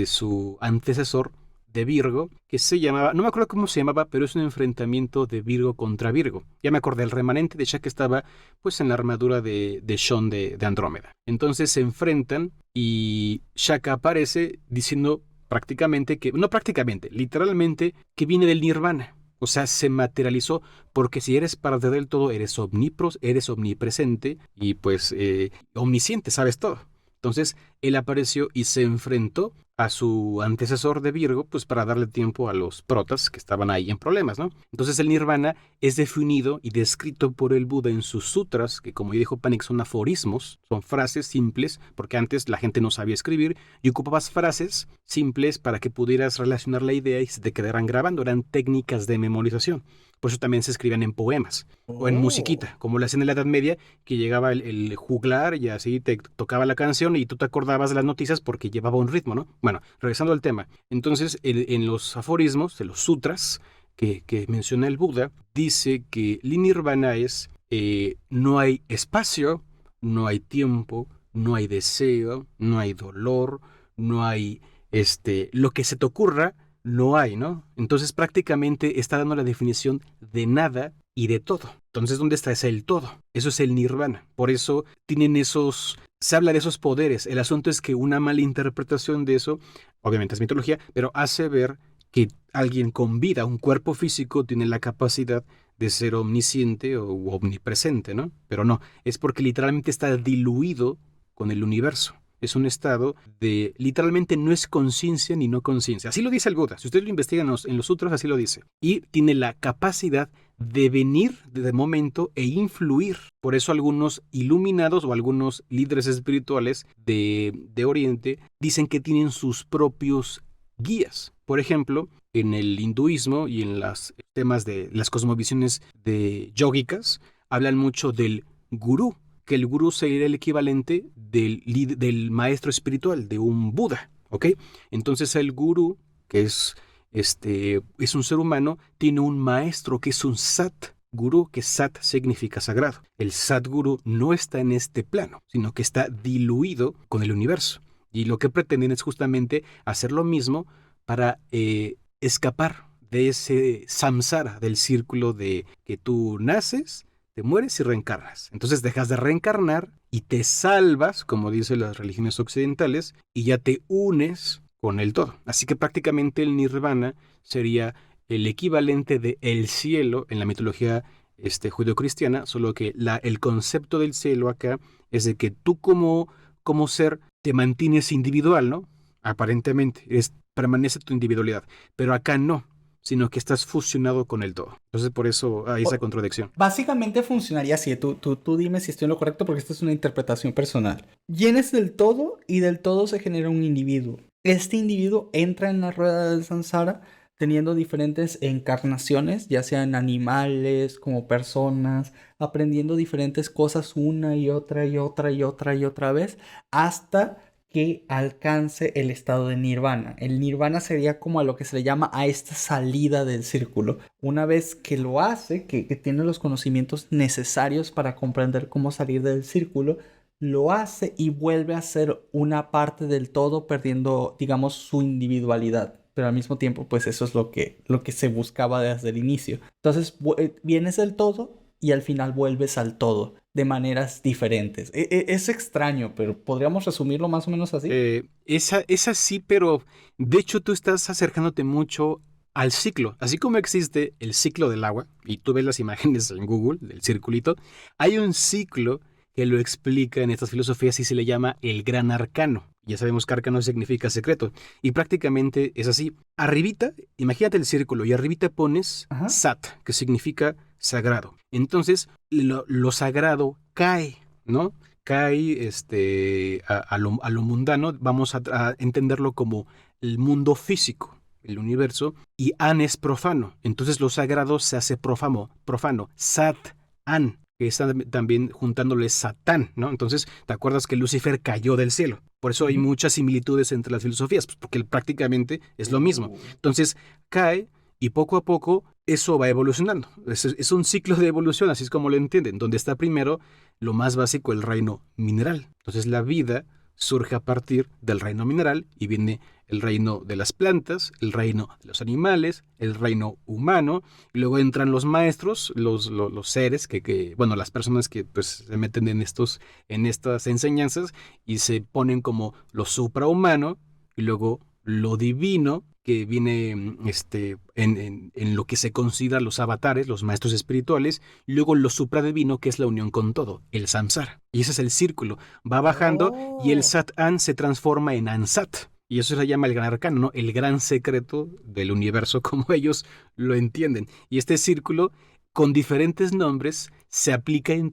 su antecesor de Virgo, que se llamaba, no me acuerdo cómo se llamaba, pero es un enfrentamiento de Virgo contra Virgo. Ya me acordé, el remanente de Shaka estaba pues en la armadura de Sean de Andrómeda. Entonces se enfrentan y Shaka aparece diciendo prácticamente que, no prácticamente, literalmente que viene del nirvana. O sea, se materializó porque si eres parte del todo, eres eres omnipresente y pues omnisciente, sabes todo. Entonces, él apareció y se enfrentó a su antecesor de Virgo, pues para darle tiempo a los protas que estaban ahí en problemas, ¿no? Entonces el nirvana es definido y descrito por el Buda en sus sutras, que como ya dijo Panik, son aforismos, son frases simples, porque antes la gente no sabía escribir, y ocupabas frases simples para que pudieras relacionar la idea y se te quedaran grabando, eran técnicas de memorización. Por eso también se escribían en poemas o en musiquita, como lo hacían en la Edad Media, que llegaba el juglar y así te tocaba la canción y tú te acordabas de las noticias porque llevaba un ritmo, ¿no? Bueno, regresando al tema. Entonces, en los aforismos, de los sutras que menciona el Buda, dice que el nirvana es no hay espacio, no hay tiempo, no hay deseo, no hay dolor, no hay lo que se te ocurra, no hay, ¿no? Entonces prácticamente está dando la definición de nada y de todo. Entonces, ¿dónde está ese el todo? Eso es el nirvana. Por eso se habla de esos poderes. El asunto es que una mala interpretación de eso, obviamente es mitología, pero hace ver que alguien con vida, un cuerpo físico, tiene la capacidad de ser omnisciente o omnipresente, ¿no? Pero no, es porque literalmente está diluido con el universo. Es un estado de, literalmente no es conciencia ni no conciencia. Así lo dice el Buda. Si ustedes lo investigan en los sutras, así lo dice. Y tiene la capacidad de venir de momento e influir. Por eso algunos iluminados o algunos líderes espirituales de Oriente dicen que tienen sus propios guías. Por ejemplo, en el hinduismo y en los temas de las cosmovisiones de yógicas, hablan mucho del gurú, que el gurú sería el equivalente del maestro espiritual, de un Buda, ¿ok? Entonces el gurú, que es un ser humano, tiene un maestro que es un Sat Guru, que Sat significa sagrado. El Sat Guru no está en este plano, sino que está diluido con el universo. Y lo que pretenden es justamente hacer lo mismo para escapar de ese samsara, del círculo de que tú naces, te mueres y reencarnas. Entonces dejas de reencarnar y te salvas, como dicen las religiones occidentales, y ya te unes con el todo. Así que prácticamente el nirvana sería el equivalente de el cielo en la mitología judeocristiana, solo que el concepto del cielo acá es de que tú como ser te mantienes individual, ¿no? Aparentemente, permanece tu individualidad, pero acá no, sino que estás fusionado con el todo. Entonces por eso hay esa contradicción. Básicamente funcionaría así. Tú dime si estoy en lo correcto porque esta es una interpretación personal. Vienes del todo y del todo se genera un individuo. Este individuo entra en la rueda del samsara teniendo diferentes encarnaciones, ya sean animales como personas, aprendiendo diferentes cosas una y otra y otra y otra y otra vez hasta que alcance el estado de nirvana. El nirvana sería como a lo que se le llama a esta salida del círculo. Una vez que lo hace, que tiene los conocimientos necesarios para comprender cómo salir del círculo, lo hace y vuelve a ser una parte del todo, perdiendo, digamos, su individualidad, pero al mismo tiempo, pues eso es lo que se buscaba desde el inicio. Entonces, vienes del todo y al final vuelves al todo de maneras diferentes. Es extraño, pero podríamos resumirlo más o menos así. Esa sí, pero de hecho tú estás acercándote mucho al ciclo. Así como existe el ciclo del agua, y tú ves las imágenes en Google del circulito, hay un ciclo que lo explica en estas filosofías y se le llama el gran arcano. Ya sabemos que arcano significa secreto. Y prácticamente es así. Arribita, imagínate el círculo, y arribita pones Ajá. sat, que significa sagrado. Entonces, lo sagrado cae, ¿no? Cae a lo mundano, vamos a entenderlo como el mundo físico, el universo, y an es profano. Entonces lo sagrado se hace profano. Sat, an, que están también juntándole Satán, ¿no? Entonces, ¿te acuerdas que Lucifer cayó del cielo? Por eso hay Ujú. muchas similitudes entre las filosofías, pues porque prácticamente es lo mismo. Entonces, cae y poco a poco eso va evolucionando. Es un ciclo de evolución, así es como lo entienden, donde está primero lo más básico, el reino mineral. Entonces, la vida surge a partir del reino mineral y viene el reino de las plantas, el reino de los animales, el reino humano, y luego entran los maestros, los seres bueno, las personas que pues se meten en estas enseñanzas y se ponen como lo suprahumano y luego lo divino que viene en lo que se considera los avatares, los maestros espirituales, y luego lo supradivino, que es la unión con todo, el samsara. Y ese es el círculo. Va bajando y el Oh. sat-an se transforma en ansat. Y eso se llama el gran arcano, ¿no? El gran secreto del universo, como ellos lo entienden. Y este círculo, con diferentes nombres, se aplica en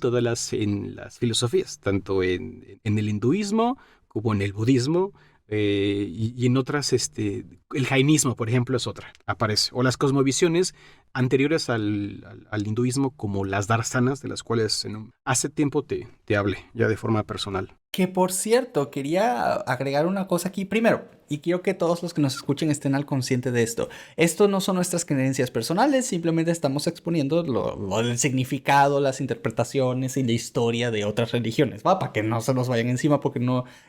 las filosofías, tanto en el hinduismo como en el budismo, y en otras, el jainismo, por ejemplo, es otra, aparece. O las cosmovisiones anteriores al hinduismo, como las darsanas, de las cuales hace tiempo te hablé, ya de forma personal. Que por cierto, quería agregar una cosa aquí primero, y quiero que todos los que nos escuchen estén al consciente de esto. Esto no son nuestras creencias personales, simplemente estamos exponiendo el significado, las interpretaciones y la historia de otras religiones, ¿va? Para que no se nos vayan encima porque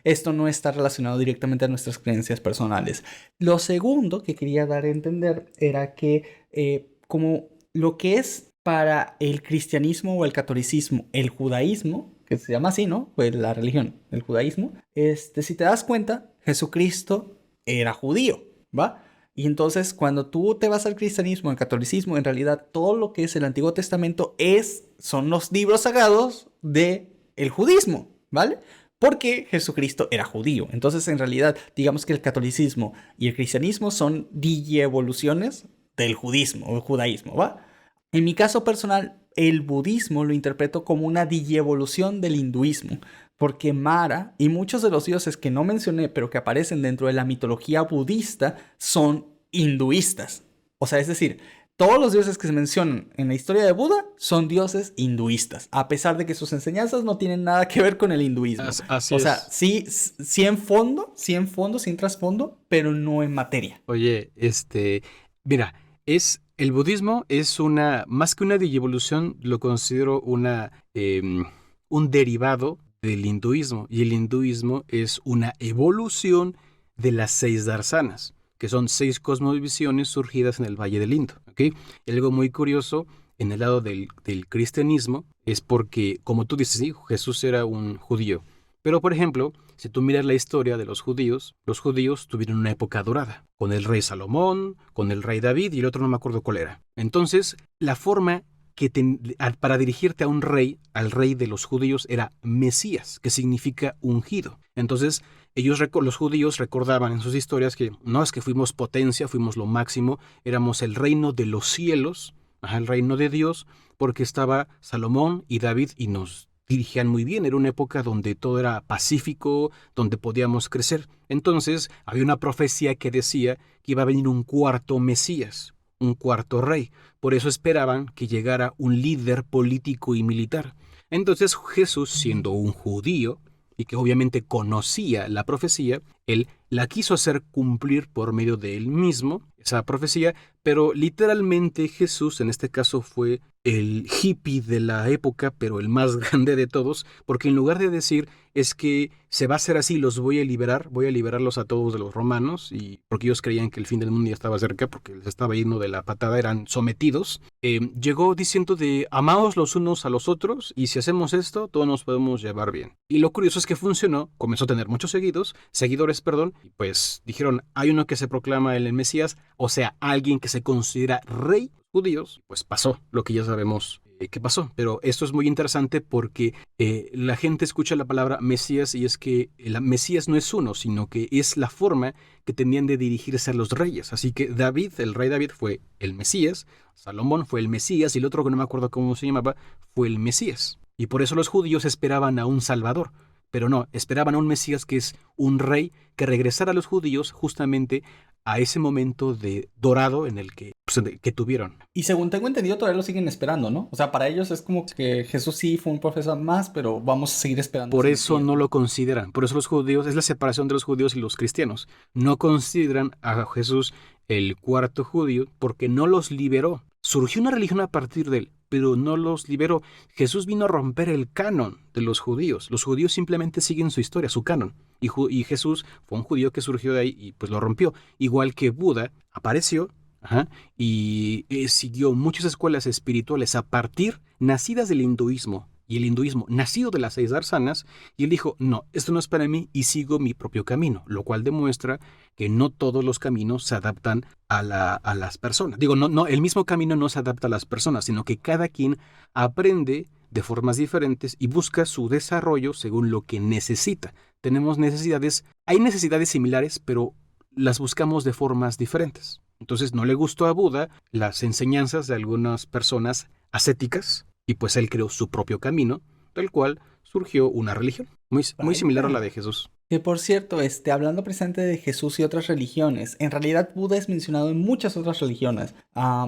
esto no está relacionado directamente a nuestras creencias personales. Lo segundo que quería dar a entender era que como lo que es para el cristianismo o el catolicismo, el judaísmo, que se llama así, ¿no? Pues la religión, el judaísmo. Si te das cuenta, Jesucristo era judío, ¿va? Y entonces cuando tú te vas al cristianismo, al catolicismo, en realidad todo lo que es el Antiguo Testamento son los libros sagrados del judismo, ¿vale? Porque Jesucristo era judío. Entonces, en realidad, digamos que el catolicismo y el cristianismo son digievoluciones del judismo o el judaísmo, ¿va? En mi caso personal, el budismo lo interpreto como una digievolución del hinduismo, porque Mara y muchos de los dioses que no mencioné, pero que aparecen dentro de la mitología budista, son hinduistas. O sea, es decir, todos los dioses que se mencionan en la historia de Buda son dioses hinduistas, a pesar de que sus enseñanzas no tienen nada que ver con el hinduismo. Así O sea, es. sí en fondo, sin trasfondo, pero no en materia. Oye, mira, el budismo es más que una digievolución, lo considero un derivado del hinduismo. Y el hinduismo es una evolución de las 6 darsanas, que son 6 cosmovisiones surgidas en el Valle del Indo. ¿Ok? Algo muy curioso en el lado del cristianismo es porque, como tú dices, sí, Jesús era un judío. Pero, por ejemplo, si tú miras la historia de los judíos tuvieron una época dorada, con el rey Salomón, con el rey David y el otro no me acuerdo cuál era. Entonces, la forma para dirigirte a un rey, al rey de los judíos, era Mesías, que significa ungido. Entonces, los judíos recordaban en sus historias que no es que fuimos potencia, fuimos lo máximo, éramos el reino de los cielos, el reino de Dios, porque estaba Salomón y David y nos dirigían muy bien. Era una época donde todo era pacífico, donde podíamos crecer. Entonces, había una profecía que decía que iba a venir un cuarto Mesías, un cuarto rey. Por eso esperaban que llegara un líder político y militar. Entonces, Jesús, siendo un judío, y que obviamente conocía la profecía, él la quiso hacer cumplir por medio de él mismo, esa profecía, pero literalmente Jesús en este caso fue el hippie de la época, pero el más grande de todos, porque en lugar de decir es que se va a hacer así, los voy a liberarlos a todos de los romanos, y porque ellos creían que el fin del mundo ya estaba cerca, porque les estaba yendo de la patada, eran sometidos, llegó diciendo de amaos los unos a los otros, y si hacemos esto, todos nos podemos llevar bien. Y lo curioso es que funcionó, comenzó a tener muchos seguidores, y pues dijeron, hay uno que se proclama el Mesías, o sea, alguien que se considera rey judíos, pues pasó lo que ya sabemos que pasó. Pero esto es muy interesante porque la gente escucha la palabra Mesías y es que el Mesías no es uno, sino que es la forma que tenían de dirigirse a los reyes. Así que David, el rey David, fue el Mesías, Salomón fue el Mesías y el otro que no me acuerdo cómo se llamaba fue el Mesías. Y por eso los judíos esperaban a un Salvador. Pero no, esperaban a un Mesías que es un rey que regresara a los judíos justamente a ese momento de dorado en el que tuvieron. Y según tengo entendido, todavía lo siguen esperando, ¿no? O sea, para ellos es como que Jesús sí fue un profeta más, pero vamos a seguir esperando. Por eso no lo consideran. Por eso los judíos, es la separación de los judíos y los cristianos. No consideran a Jesús el cuarto judío porque no los liberó. Surgió una religión a partir de él, pero no los liberó. Jesús vino a romper el canon de los judíos. Los judíos simplemente siguen su historia, su canon. Y Jesús fue un judío que surgió de ahí y pues lo rompió. Igual que Buda apareció y siguió muchas escuelas espirituales a partir, nacidas del hinduismo. Y el hinduismo, nacido de las 6 darsanas, y él dijo, no, esto no es para mí y sigo mi propio camino, lo cual demuestra que no todos los caminos se adaptan a las personas. Digo, no, el mismo camino no se adapta a las personas, sino que cada quien aprende de formas diferentes y busca su desarrollo según lo que necesita. Tenemos necesidades, hay necesidades similares, pero las buscamos de formas diferentes. Entonces no le gustó a Buda las enseñanzas de algunas personas ascéticas, y pues él creó su propio camino, del cual surgió una religión, muy similar a la de Jesús. Que por cierto, hablando precisamente de Jesús y otras religiones, en realidad Buda es mencionado en muchas otras religiones.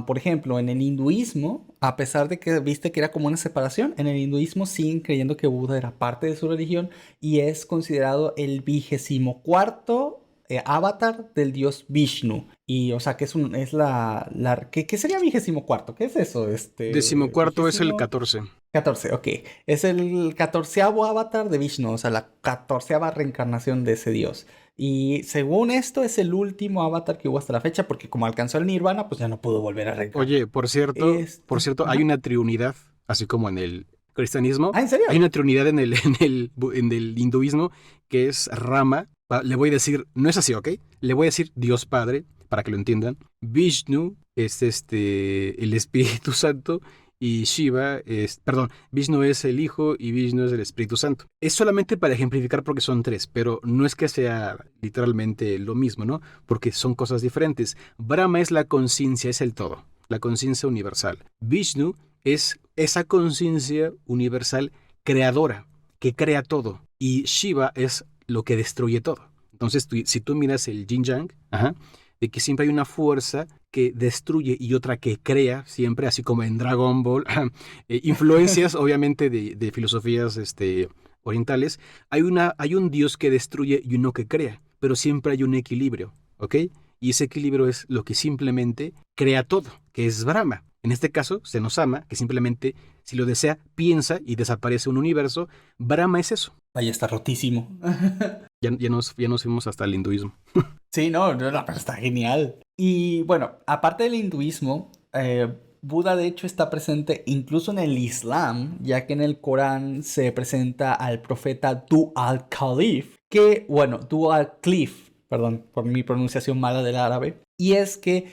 Por ejemplo, en el hinduismo, a pesar de que viste que era como una separación, en el hinduismo siguen creyendo que Buda era parte de su religión y es considerado el 24º avatar del dios Vishnu. Y, o sea, que es ¿qué sería 24º? ¿Qué es eso? 14º es el 14. 14, ok. Es el 14º avatar de Vishnu, o sea, la 14ª reencarnación de ese dios. Y según esto, es el último avatar que hubo hasta la fecha, porque como alcanzó el Nirvana, pues ya no pudo volver a reencarnar. Oye, por cierto, hay una trinidad, así como en el cristianismo. ¿En serio? Hay una trinidad en el hinduismo que es Rama. Le voy a decir, no es así, ¿ok? Le voy a decir Dios Padre, para que lo entiendan. Vishnu es el Espíritu Santo y Shiva Vishnu es el Hijo y Vishnu es el Espíritu Santo. Es solamente para ejemplificar porque son 3, pero no es que sea literalmente lo mismo, ¿no? Porque son cosas diferentes. Brahma es la conciencia, es el todo, la conciencia universal. Vishnu es esa conciencia universal creadora, que crea todo. Y Shiva es lo que destruye todo. Entonces, si tú miras el yin yang, de que siempre hay una fuerza que destruye y otra que crea, siempre, así como en Dragon Ball, influencias obviamente de filosofías orientales, hay un dios que destruye y uno que crea, pero siempre hay un equilibrio, ¿ok? Y ese equilibrio es lo que simplemente crea todo, que es Brahma. En este caso, se nos ama, que simplemente, si lo desea, piensa y desaparece un universo. Brahma es eso. Ahí está rotísimo. Ya nos fuimos hasta el hinduismo. Sí, no, pero está genial. Y bueno, aparte del hinduismo, Buda de hecho está presente incluso en el Islam, ya que en el Corán se presenta al profeta Du al-Khalif, perdón por mi pronunciación mala del árabe. Y es que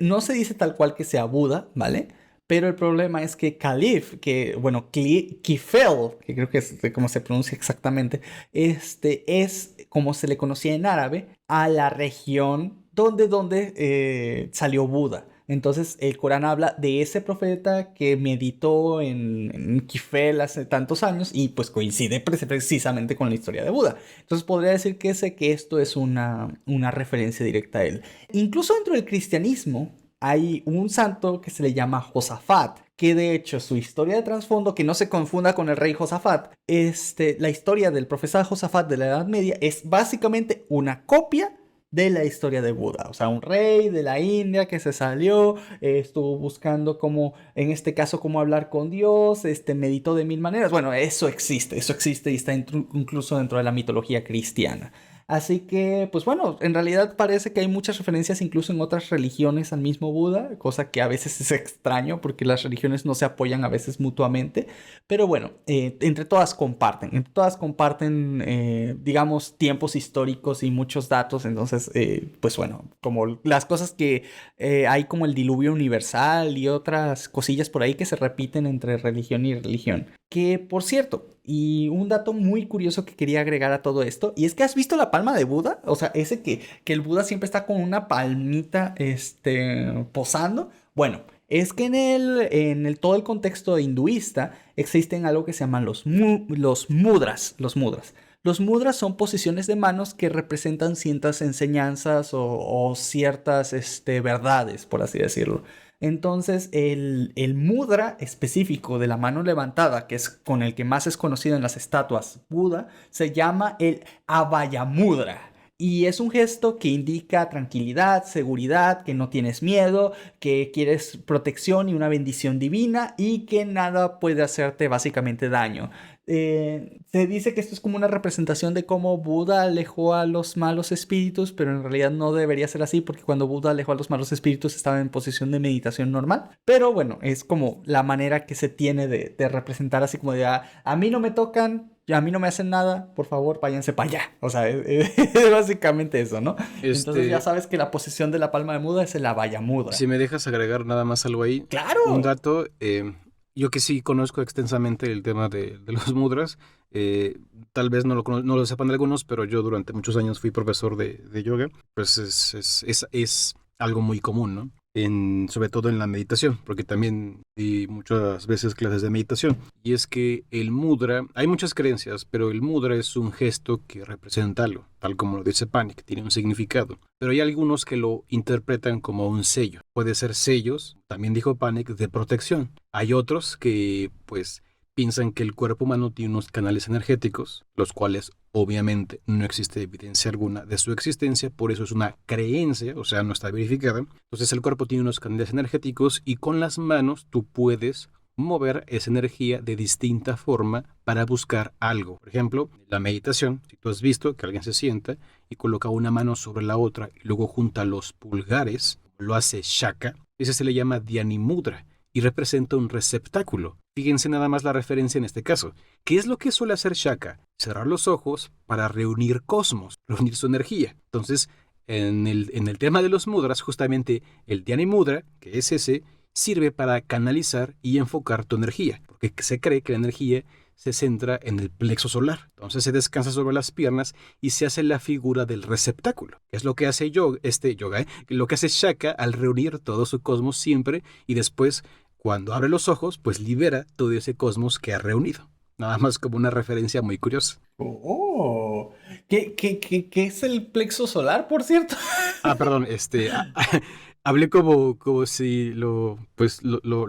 no se dice tal cual que sea Buda, ¿vale? Pero el problema es que Khalif, Kifel, que creo que es como se pronuncia exactamente, es como se le conocía en árabe a la región donde salió Buda. Entonces el Corán habla de ese profeta que meditó en Kifel hace tantos años y pues coincide precisamente con la historia de Buda. Entonces podría decir que esto es una referencia directa a él. Incluso dentro del cristianismo hay un santo que se le llama Josafat, que de hecho su historia de trasfondo, que no se confunda con el rey Josafat, la historia del profeta Josafat de la Edad Media es básicamente una copia de la historia de Buda. O sea, un rey de la India que se salió, estuvo buscando cómo, en este caso, cómo hablar con Dios, meditó de mil maneras. Bueno, eso existe y está incluso dentro de la mitología cristiana. Así que, pues bueno, en realidad parece que hay muchas referencias incluso en otras religiones al mismo Buda, cosa que a veces es extraño porque las religiones no se apoyan a veces mutuamente. Pero bueno, entre todas comparten, digamos, tiempos históricos y muchos datos. Entonces, pues bueno, como las cosas que hay como el diluvio universal y otras cosillas por ahí que se repiten entre religión y religión. Que, por cierto, y un dato muy curioso que quería agregar a todo esto, y es que has visto la palma de Buda, o sea, ese que el Buda siempre está con una palmita, posando. Bueno, es que todo el contexto hinduista existen algo que se llaman los mudras. Los mudras son posiciones de manos que representan ciertas enseñanzas o ciertas verdades, por así decirlo. Entonces, el mudra específico de la mano levantada, que es con el que más es conocido en las estatuas Buda, se llama el Abhayamudra. Y es un gesto que indica tranquilidad, seguridad, que no tienes miedo, que quieres protección y una bendición divina y que nada puede hacerte básicamente daño. Se dice que esto es como una representación de cómo Buda alejó a los malos espíritus, pero en realidad no debería ser así porque cuando Buda alejó a los malos espíritus estaba en posición de meditación normal. Pero bueno, es como la manera que se tiene de representar así como de a mí no me tocan, a mí no me hacen nada, por favor, váyanse para allá. O sea, es básicamente eso, ¿no? Entonces ya sabes que la posición de la palma de Buda es el Abhaya Mudra. Si me dejas agregar nada más algo ahí. ¡Claro! Un dato, yo que sí conozco extensamente el tema de los mudras, tal vez no lo sepan algunos, pero yo durante muchos años fui profesor de yoga, pues es algo muy común, ¿no? Sobre todo en la meditación, porque también di muchas veces clases de meditación. Y es que el mudra, hay muchas creencias, pero el mudra es un gesto que representa algo, tal como lo dice Panic, tiene un significado. Pero hay algunos que lo interpretan como un sello. Puede ser sellos, también dijo Panic, de protección. Hay otros que, pues, piensan que el cuerpo humano tiene unos canales energéticos, los cuales obviamente no existe evidencia alguna de su existencia, por eso es una creencia, o sea, no está verificada. Entonces el cuerpo tiene unos canales energéticos y con las manos tú puedes mover esa energía de distinta forma para buscar algo. Por ejemplo, la meditación, si tú has visto que alguien se sienta y coloca una mano sobre la otra y luego junta los pulgares, lo hace Shaka, ese se le llama Dhyani Mudra y representa un receptáculo. Fíjense nada más la referencia en este caso. ¿Qué es lo que suele hacer Shaka? Cerrar los ojos para reunir cosmos, reunir su energía. Entonces, en el tema de los mudras, justamente el Dhyani Mudra, que es ese, sirve para canalizar y enfocar tu energía, porque se cree que la energía se centra en el plexo solar. Entonces se descansa sobre las piernas y se hace la figura del receptáculo, que es lo que hace lo que hace Shaka al reunir todo su cosmos siempre y después, cuando abre los ojos, pues libera todo ese cosmos que ha reunido. Nada más como una referencia muy curiosa. Oh, ¿qué es el plexo solar, por cierto? Perdón, hablé como si lo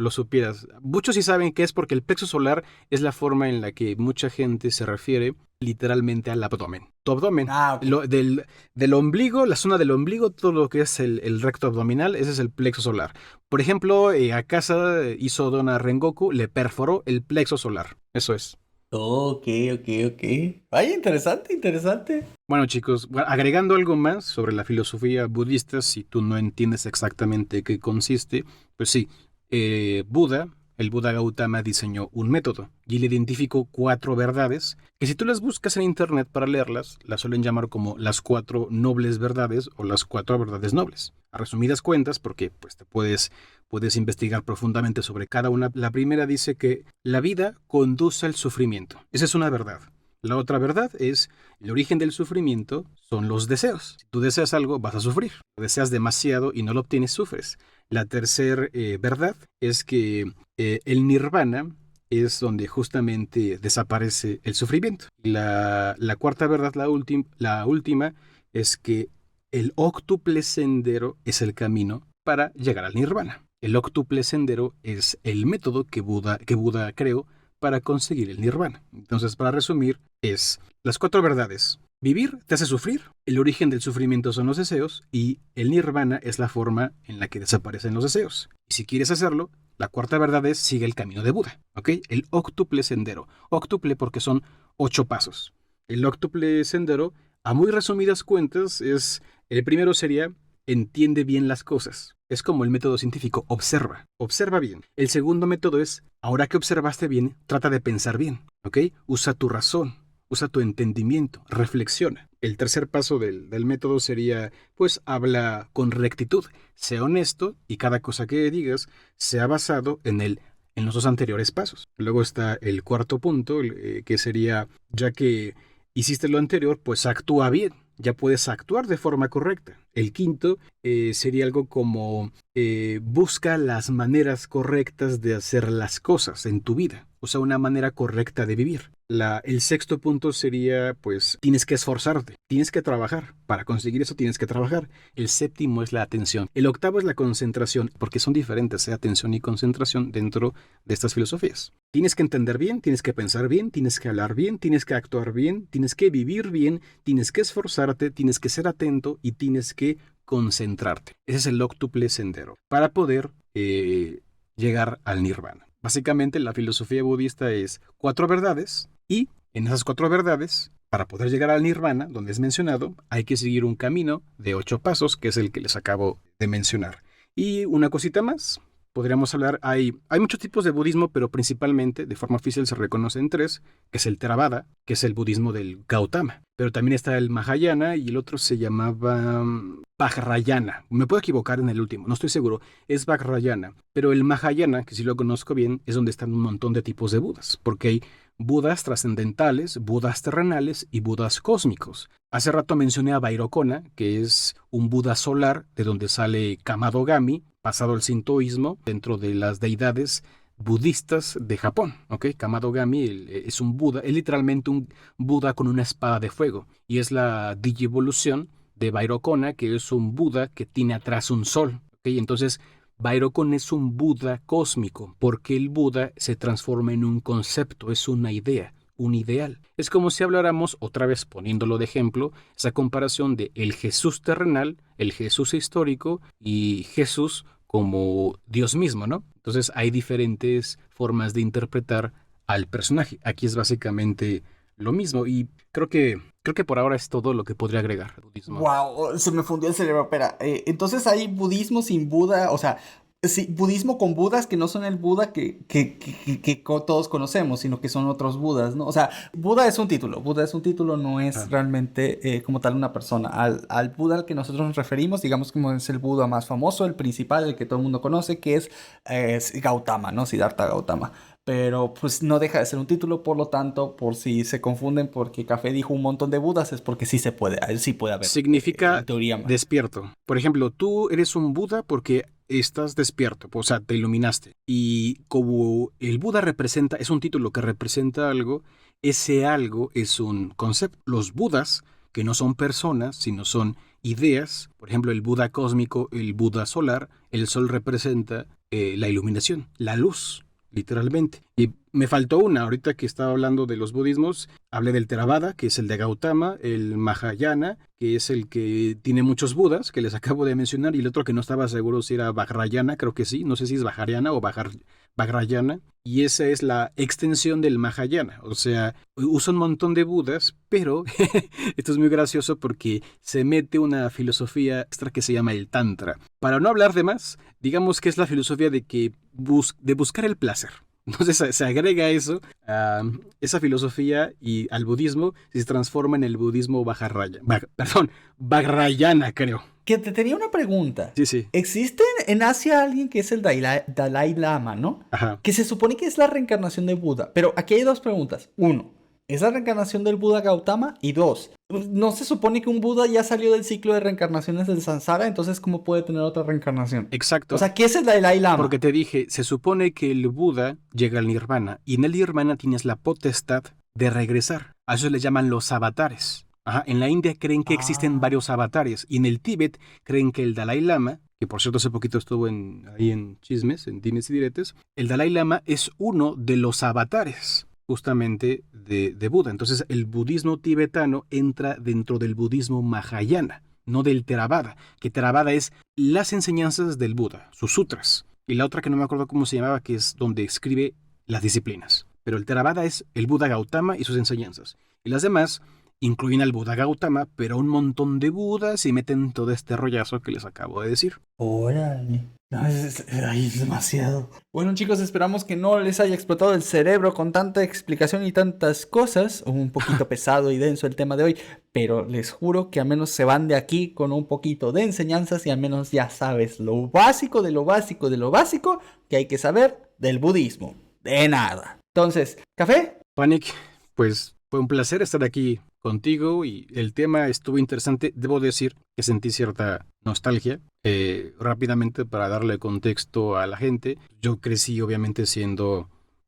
supieras. Muchos sí saben qué es porque el plexo solar es la forma en la que mucha gente se refiere literalmente al abdomen. Tu abdomen, Ok. del ombligo, la zona del ombligo, todo lo que es el recto abdominal, ese es el plexo solar. Por ejemplo, a casa hizo Dona Rengoku, le perforó el plexo solar. Eso es. Ok, ok. Vaya, interesante, interesante. Bueno, chicos, agregando algo más sobre la filosofía budista, si tú no entiendes exactamente qué consiste, pues sí, el Buda Gautama diseñó un método y le identificó 4 verdades que si tú las buscas en internet para leerlas, las suelen llamar como las 4 nobles verdades o las 4 verdades nobles. A resumidas cuentas, porque pues puedes investigar profundamente sobre cada una, la primera dice que la vida conduce al sufrimiento. Esa es una verdad. La otra verdad es, el origen del sufrimiento son los deseos. Si tú deseas algo, vas a sufrir. Si deseas demasiado y no lo obtienes, sufres. La tercera verdad es que el nirvana es donde justamente desaparece el sufrimiento. Y la cuarta verdad, la última, es que el óctuple sendero es el camino para llegar al nirvana. El óctuple sendero es el método que Buda creó para conseguir el nirvana. Entonces, para resumir, es las 4 verdades. Vivir te hace sufrir, el origen del sufrimiento son los deseos y el nirvana es la forma en la que desaparecen los deseos. Y si quieres hacerlo, la 4ª verdad es sigue el camino de Buda, ¿ok? El octuple sendero. Octuple porque son 8 pasos. El octuple sendero, a muy resumidas cuentas, el primero sería entiende bien las cosas. Es como el método científico, observa bien. El segundo método es, ahora que observaste bien, trata de pensar bien, ¿ok? Usa tu razón. Usa tu entendimiento, reflexiona. El tercer paso del método sería, pues, habla con rectitud, sea honesto y cada cosa que digas sea basado en los 2 anteriores pasos. Luego está el cuarto punto, que sería, ya que hiciste lo anterior, pues actúa bien. Ya puedes actuar de forma correcta. El quinto sería algo como busca las maneras correctas de hacer las cosas en tu vida. O sea, una manera correcta de vivir. El sexto punto sería, pues, tienes que esforzarte, tienes que trabajar. Para conseguir eso tienes que trabajar. El séptimo es la atención. El octavo es la concentración, porque son diferentes, atención y concentración dentro de estas filosofías. Tienes que entender bien, tienes que pensar bien, tienes que hablar bien, tienes que actuar bien, tienes que vivir bien, tienes que esforzarte, tienes que ser atento y tienes que concentrarte. Ese es el octuple sendero para poder llegar al nirvana. Básicamente la filosofía budista es 4 verdades y en esas 4 verdades, para poder llegar al nirvana, donde es mencionado, hay que seguir un camino de 8 pasos, que es el que les acabo de mencionar. Y una cosita más, podríamos hablar, hay muchos tipos de budismo, pero principalmente, de forma oficial, se reconocen 3, que es el Theravada, que es el budismo del Gautama. Pero también está el Mahayana y el otro se llamaba Vajrayana. Me puedo equivocar en el último, no estoy seguro. Es Vajrayana. Pero el Mahayana, que sí lo conozco bien, es donde están un montón de tipos de Budas, porque hay Budas trascendentales, Budas terrenales y Budas cósmicos. Hace rato mencioné a Vairocana, que es un Buda solar, de donde sale Kamadogami, pasado al sintoísmo, dentro de las deidades budistas de Japón, ¿ok? Kamadogami es un Buda, es literalmente un Buda con una espada de fuego, y es la digievolución de Vairocana, que es un Buda que tiene atrás un sol, ¿ok? Entonces, Vairocana es un Buda cósmico, porque el Buda se transforma en un concepto, es una idea, un ideal. Es como si habláramos, otra vez poniéndolo de ejemplo, esa comparación de el Jesús terrenal, el Jesús histórico y Jesús como Dios mismo, ¿no? Entonces hay diferentes formas de interpretar al personaje. Aquí es básicamente lo mismo y creo que por ahora es todo lo que podría agregar al budismo. Wow, se me fundió el cerebro. Espera, entonces hay budismo sin Buda, o sea, sí, budismo con Budas que no son el Buda que todos conocemos, sino que son otros Budas, ¿no? O sea, Buda es un título, no es realmente como tal una persona. Al Buda al que nosotros nos referimos, digamos como es el Buda más famoso, el principal, el que todo el mundo conoce, que es Gautama, ¿no? Siddhartha Gautama. Pero pues no deja de ser un título, por lo tanto, por si se confunden porque Café dijo un montón de Budas, es porque sí se puede, él sí puede haber. Significa en teoría, despierto. Por ejemplo, tú eres un Buda porque estás despierto, o sea, te iluminaste. Y como el Buda es un título que representa algo, ese algo es un concepto. Los Budas, que no son personas, sino son ideas, por ejemplo, el Buda cósmico, el Buda solar, el sol representa la iluminación, la luz, literalmente. Y me faltó una, ahorita que estaba hablando de los budismos, hablé del Theravada, que es el de Gautama, el Mahayana, que es el que tiene muchos Budas, que les acabo de mencionar, y el otro que no estaba seguro si era Vajrayana, creo que sí, no sé si es Vajrayana o Vajrayana, y esa es la extensión del Mahayana, o sea, usa un montón de Budas, pero esto es muy gracioso porque se mete una filosofía extra que se llama el Tantra. Para no hablar de más, digamos que es la filosofía de buscar el placer. Entonces se agrega eso, esa filosofía y al budismo se transforma en el budismo Vajrayana, creo. Que te tenía una pregunta. Sí. Existe en Asia alguien que es el Dalai Lama, ¿no? Ajá. Que se supone que es la reencarnación de Buda. Pero aquí hay 2 preguntas. 1, ¿es la reencarnación del Buda Gautama? Y 2, ¿no se supone que un Buda ya salió del ciclo de reencarnaciones del Samsara? Entonces, ¿cómo puede tener otra reencarnación? Exacto. O sea, ¿qué es el Dalai Lama? Porque te dije, se supone que el Buda llega al nirvana y en el nirvana tienes la potestad de regresar. A eso le llaman los avatares. Ajá. En la India creen que existen varios avatares y en el Tíbet creen que el Dalai Lama, que por cierto hace poquito estuvo ahí en Chismes, en Dimes y Diretes, el Dalai Lama es uno de los avatares. justamente de Buda. Entonces el budismo tibetano entra dentro del budismo Mahayana, no del Theravada, que Theravada es las enseñanzas del Buda, sus sutras, y la otra que no me acuerdo cómo se llamaba, que es donde escribe las disciplinas. Pero el Theravada es el Buda Gautama y sus enseñanzas. Y las demás incluyen al Buda Gautama, pero un montón de Budas y meten todo este rollazo que les acabo de decir. Órale. No, es demasiado. Bueno, chicos, esperamos que no les haya explotado el cerebro con tanta explicación y tantas cosas. Un poquito pesado y denso el tema de hoy, pero les juro que al menos se van de aquí con un poquito de enseñanzas y al menos ya sabes lo básico de lo básico de lo básico que hay que saber del budismo. De nada. Entonces, ¿café? Panic, pues fue un placer estar aquí contigo y el tema estuvo interesante. Debo decir que sentí cierta nostalgia. Rápidamente, para darle contexto a la gente, yo crecí obviamente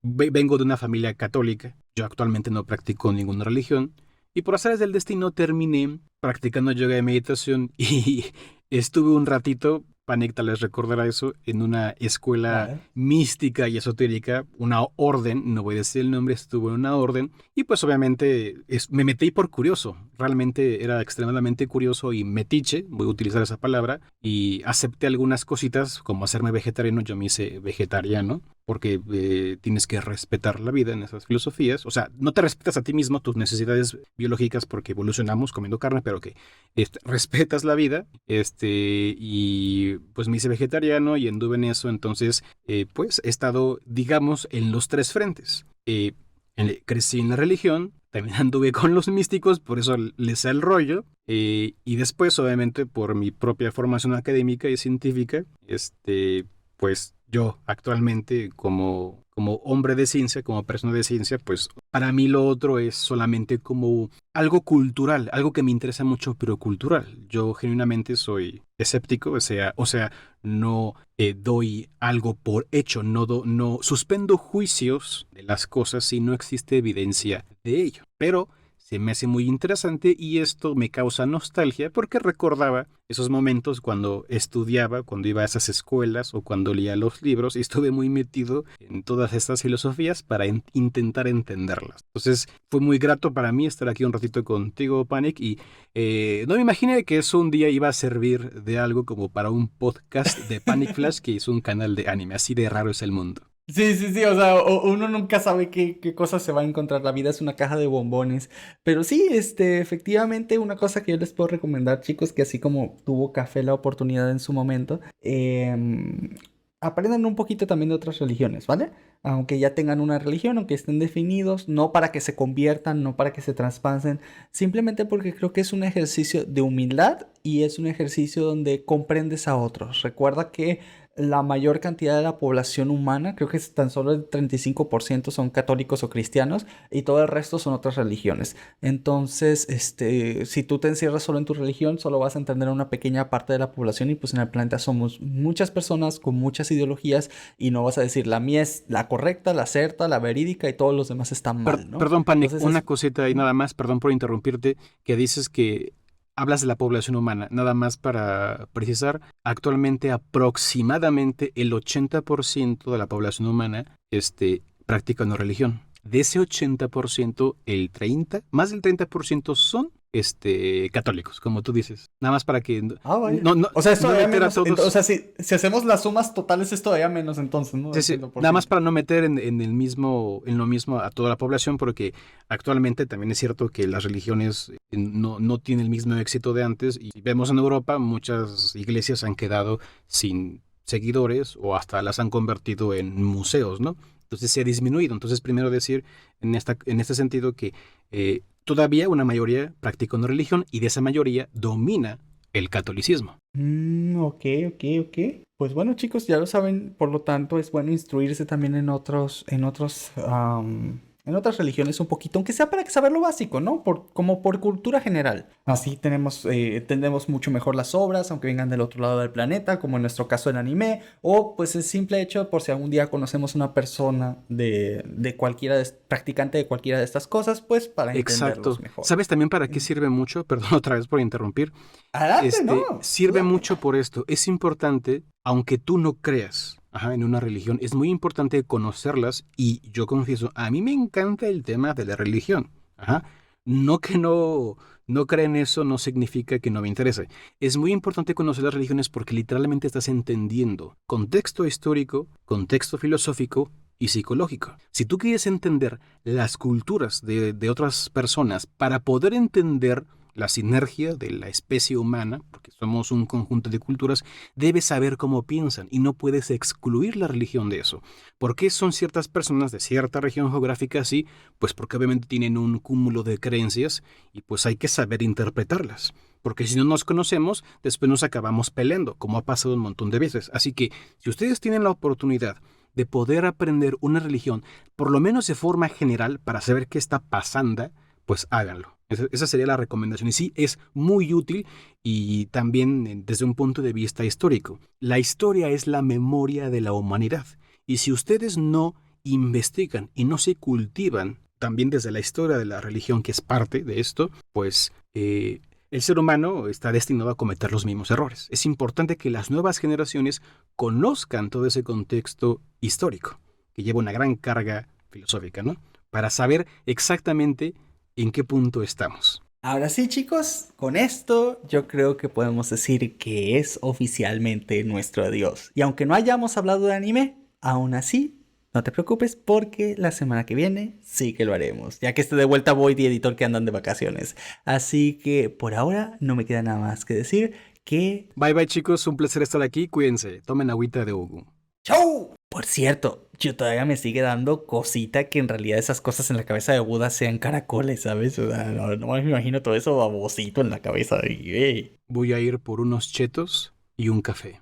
vengo de una familia católica. Yo actualmente no practico ninguna religión y por azares del destino terminé practicando yoga y meditación y estuve un ratito, Panic tal vez recordará eso, en una escuela mística y esotérica, una orden, no voy a decir el nombre, estuve en una orden, y pues obviamente me metí por curioso, realmente era extremadamente curioso y metiche, voy a utilizar esa palabra, y acepté algunas cositas, como hacerme vegetariano, yo me hice vegetariano, porque tienes que respetar la vida en esas filosofías, o sea, no te respetas a ti mismo, tus necesidades biológicas, porque evolucionamos comiendo carne, pero que respetas la vida, y pues me hice vegetariano y anduve en eso, entonces pues he estado, digamos, en los tres frentes. Crecí en la religión, también anduve con los místicos, por eso les sé el rollo, y después, obviamente, por mi propia formación académica y científica, pues yo actualmente como hombre de ciencia, como persona de ciencia, pues para mí lo otro es solamente como algo cultural, algo que me interesa mucho, pero cultural. Yo genuinamente soy escéptico, o sea, no doy algo por hecho, no suspendo juicios de las cosas si no existe evidencia de ello. Pero se me hace muy interesante y esto me causa nostalgia porque recordaba esos momentos cuando estudiaba, cuando iba a esas escuelas o cuando leía los libros y estuve muy metido en todas estas filosofías para intentar entenderlas. Entonces fue muy grato para mí estar aquí un ratito contigo, Panic, y no me imaginé que eso un día iba a servir de algo como para un podcast de Panic Flash, que es un canal de anime. Así de raro es el mundo. Sí, o sea, uno nunca sabe qué cosas se va a encontrar. La vida es una caja de bombones. Pero sí, efectivamente, una cosa que yo les puedo recomendar, chicos, que así como tuvo Café la oportunidad en su momento, aprendan un poquito también de otras religiones, ¿vale? Aunque ya tengan una religión, aunque estén definidos, no para que se conviertan, no para que se traspasen, simplemente porque creo que es un ejercicio de humildad y es un ejercicio donde comprendes a otros. Recuerda que la mayor cantidad de la población humana, creo que es tan solo el 35% son católicos o cristianos y todo el resto son otras religiones. Entonces, si tú te encierras solo en tu religión, solo vas a entender a una pequeña parte de la población y pues en el planeta somos muchas personas con muchas ideologías y no vas a decir la mía es la correcta, la certa, la verídica y todos los demás están mal, ¿no? Perdón, Panic, entonces, una cosita ahí nada más, perdón por interrumpirte, que dices que hablas de la población humana, nada más para precisar, actualmente aproximadamente el 80% de la población humana practica una religión. De ese 80%, más del 30% son católicos, como tú dices. Nada más para que vaya. no o sea, esto no meter menos, a todos. O sea, si hacemos las sumas totales es todavía menos entonces, ¿no? Sí, nada más para no meter en lo mismo a toda la población, porque actualmente también es cierto que las religiones no tienen el mismo éxito de antes y vemos en Europa muchas iglesias han quedado sin seguidores o hasta las han convertido en museos, ¿no? Entonces se ha disminuido. Entonces primero decir en este sentido que todavía una mayoría practica una religión y de esa mayoría domina el catolicismo. Ok. Pues bueno, chicos, ya lo saben, por lo tanto es bueno instruirse también en otras religiones un poquito, aunque sea para saber lo básico, ¿no? Como por cultura general. Así entendemos mucho mejor las obras, aunque vengan del otro lado del planeta, como en nuestro caso el anime, o pues el simple hecho por si algún día conocemos una persona practicante de cualquiera de estas cosas, pues para entenderlos mejor. ¿Sabes también para qué sirve mucho? Perdón otra vez por interrumpir. Adelante, no. Sirve mucho por esto. Es importante, aunque tú no creas, en una religión, es muy importante conocerlas y yo confieso, a mí me encanta el tema de la religión. Ajá. No que no crea en eso no significa que no me interese. Es muy importante conocer las religiones porque literalmente estás entendiendo contexto histórico, contexto filosófico y psicológico. Si tú quieres entender las culturas de otras personas para poder entender la sinergia de la especie humana, porque somos un conjunto de culturas, debes saber cómo piensan y no puedes excluir la religión de eso. ¿Por qué son ciertas personas de cierta región geográfica así? Pues porque obviamente tienen un cúmulo de creencias y pues hay que saber interpretarlas. Porque si no nos conocemos, después nos acabamos peleando, como ha pasado un montón de veces. Así que si ustedes tienen la oportunidad de poder aprender una religión, por lo menos de forma general, para saber qué está pasando, pues háganlo. Esa sería la recomendación. Y sí, es muy útil y también desde un punto de vista histórico. La historia es la memoria de la humanidad. Y si ustedes no investigan y no se cultivan también desde la historia de la religión, que es parte de esto, pues el ser humano está destinado a cometer los mismos errores. Es importante que las nuevas generaciones conozcan todo ese contexto histórico, que lleva una gran carga filosófica, ¿no? Para saber exactamente en qué punto estamos. Ahora sí, chicos, con esto yo creo que podemos decir que es oficialmente nuestro adiós. Y aunque no hayamos hablado de anime, aún así, no te preocupes porque la semana que viene sí que lo haremos. Ya que esté de vuelta Void y Editor que andan de vacaciones. Así que por ahora no me queda nada más que decir que... Bye bye chicos, un placer estar aquí, cuídense, tomen agüita de Ugu. ¡Chau! Por cierto, yo todavía me sigue dando cosita que en realidad esas cosas en la cabeza de Buda sean caracoles, ¿sabes? O sea, no me imagino todo eso babosito en la cabeza. Voy a ir por unos chetos y un café.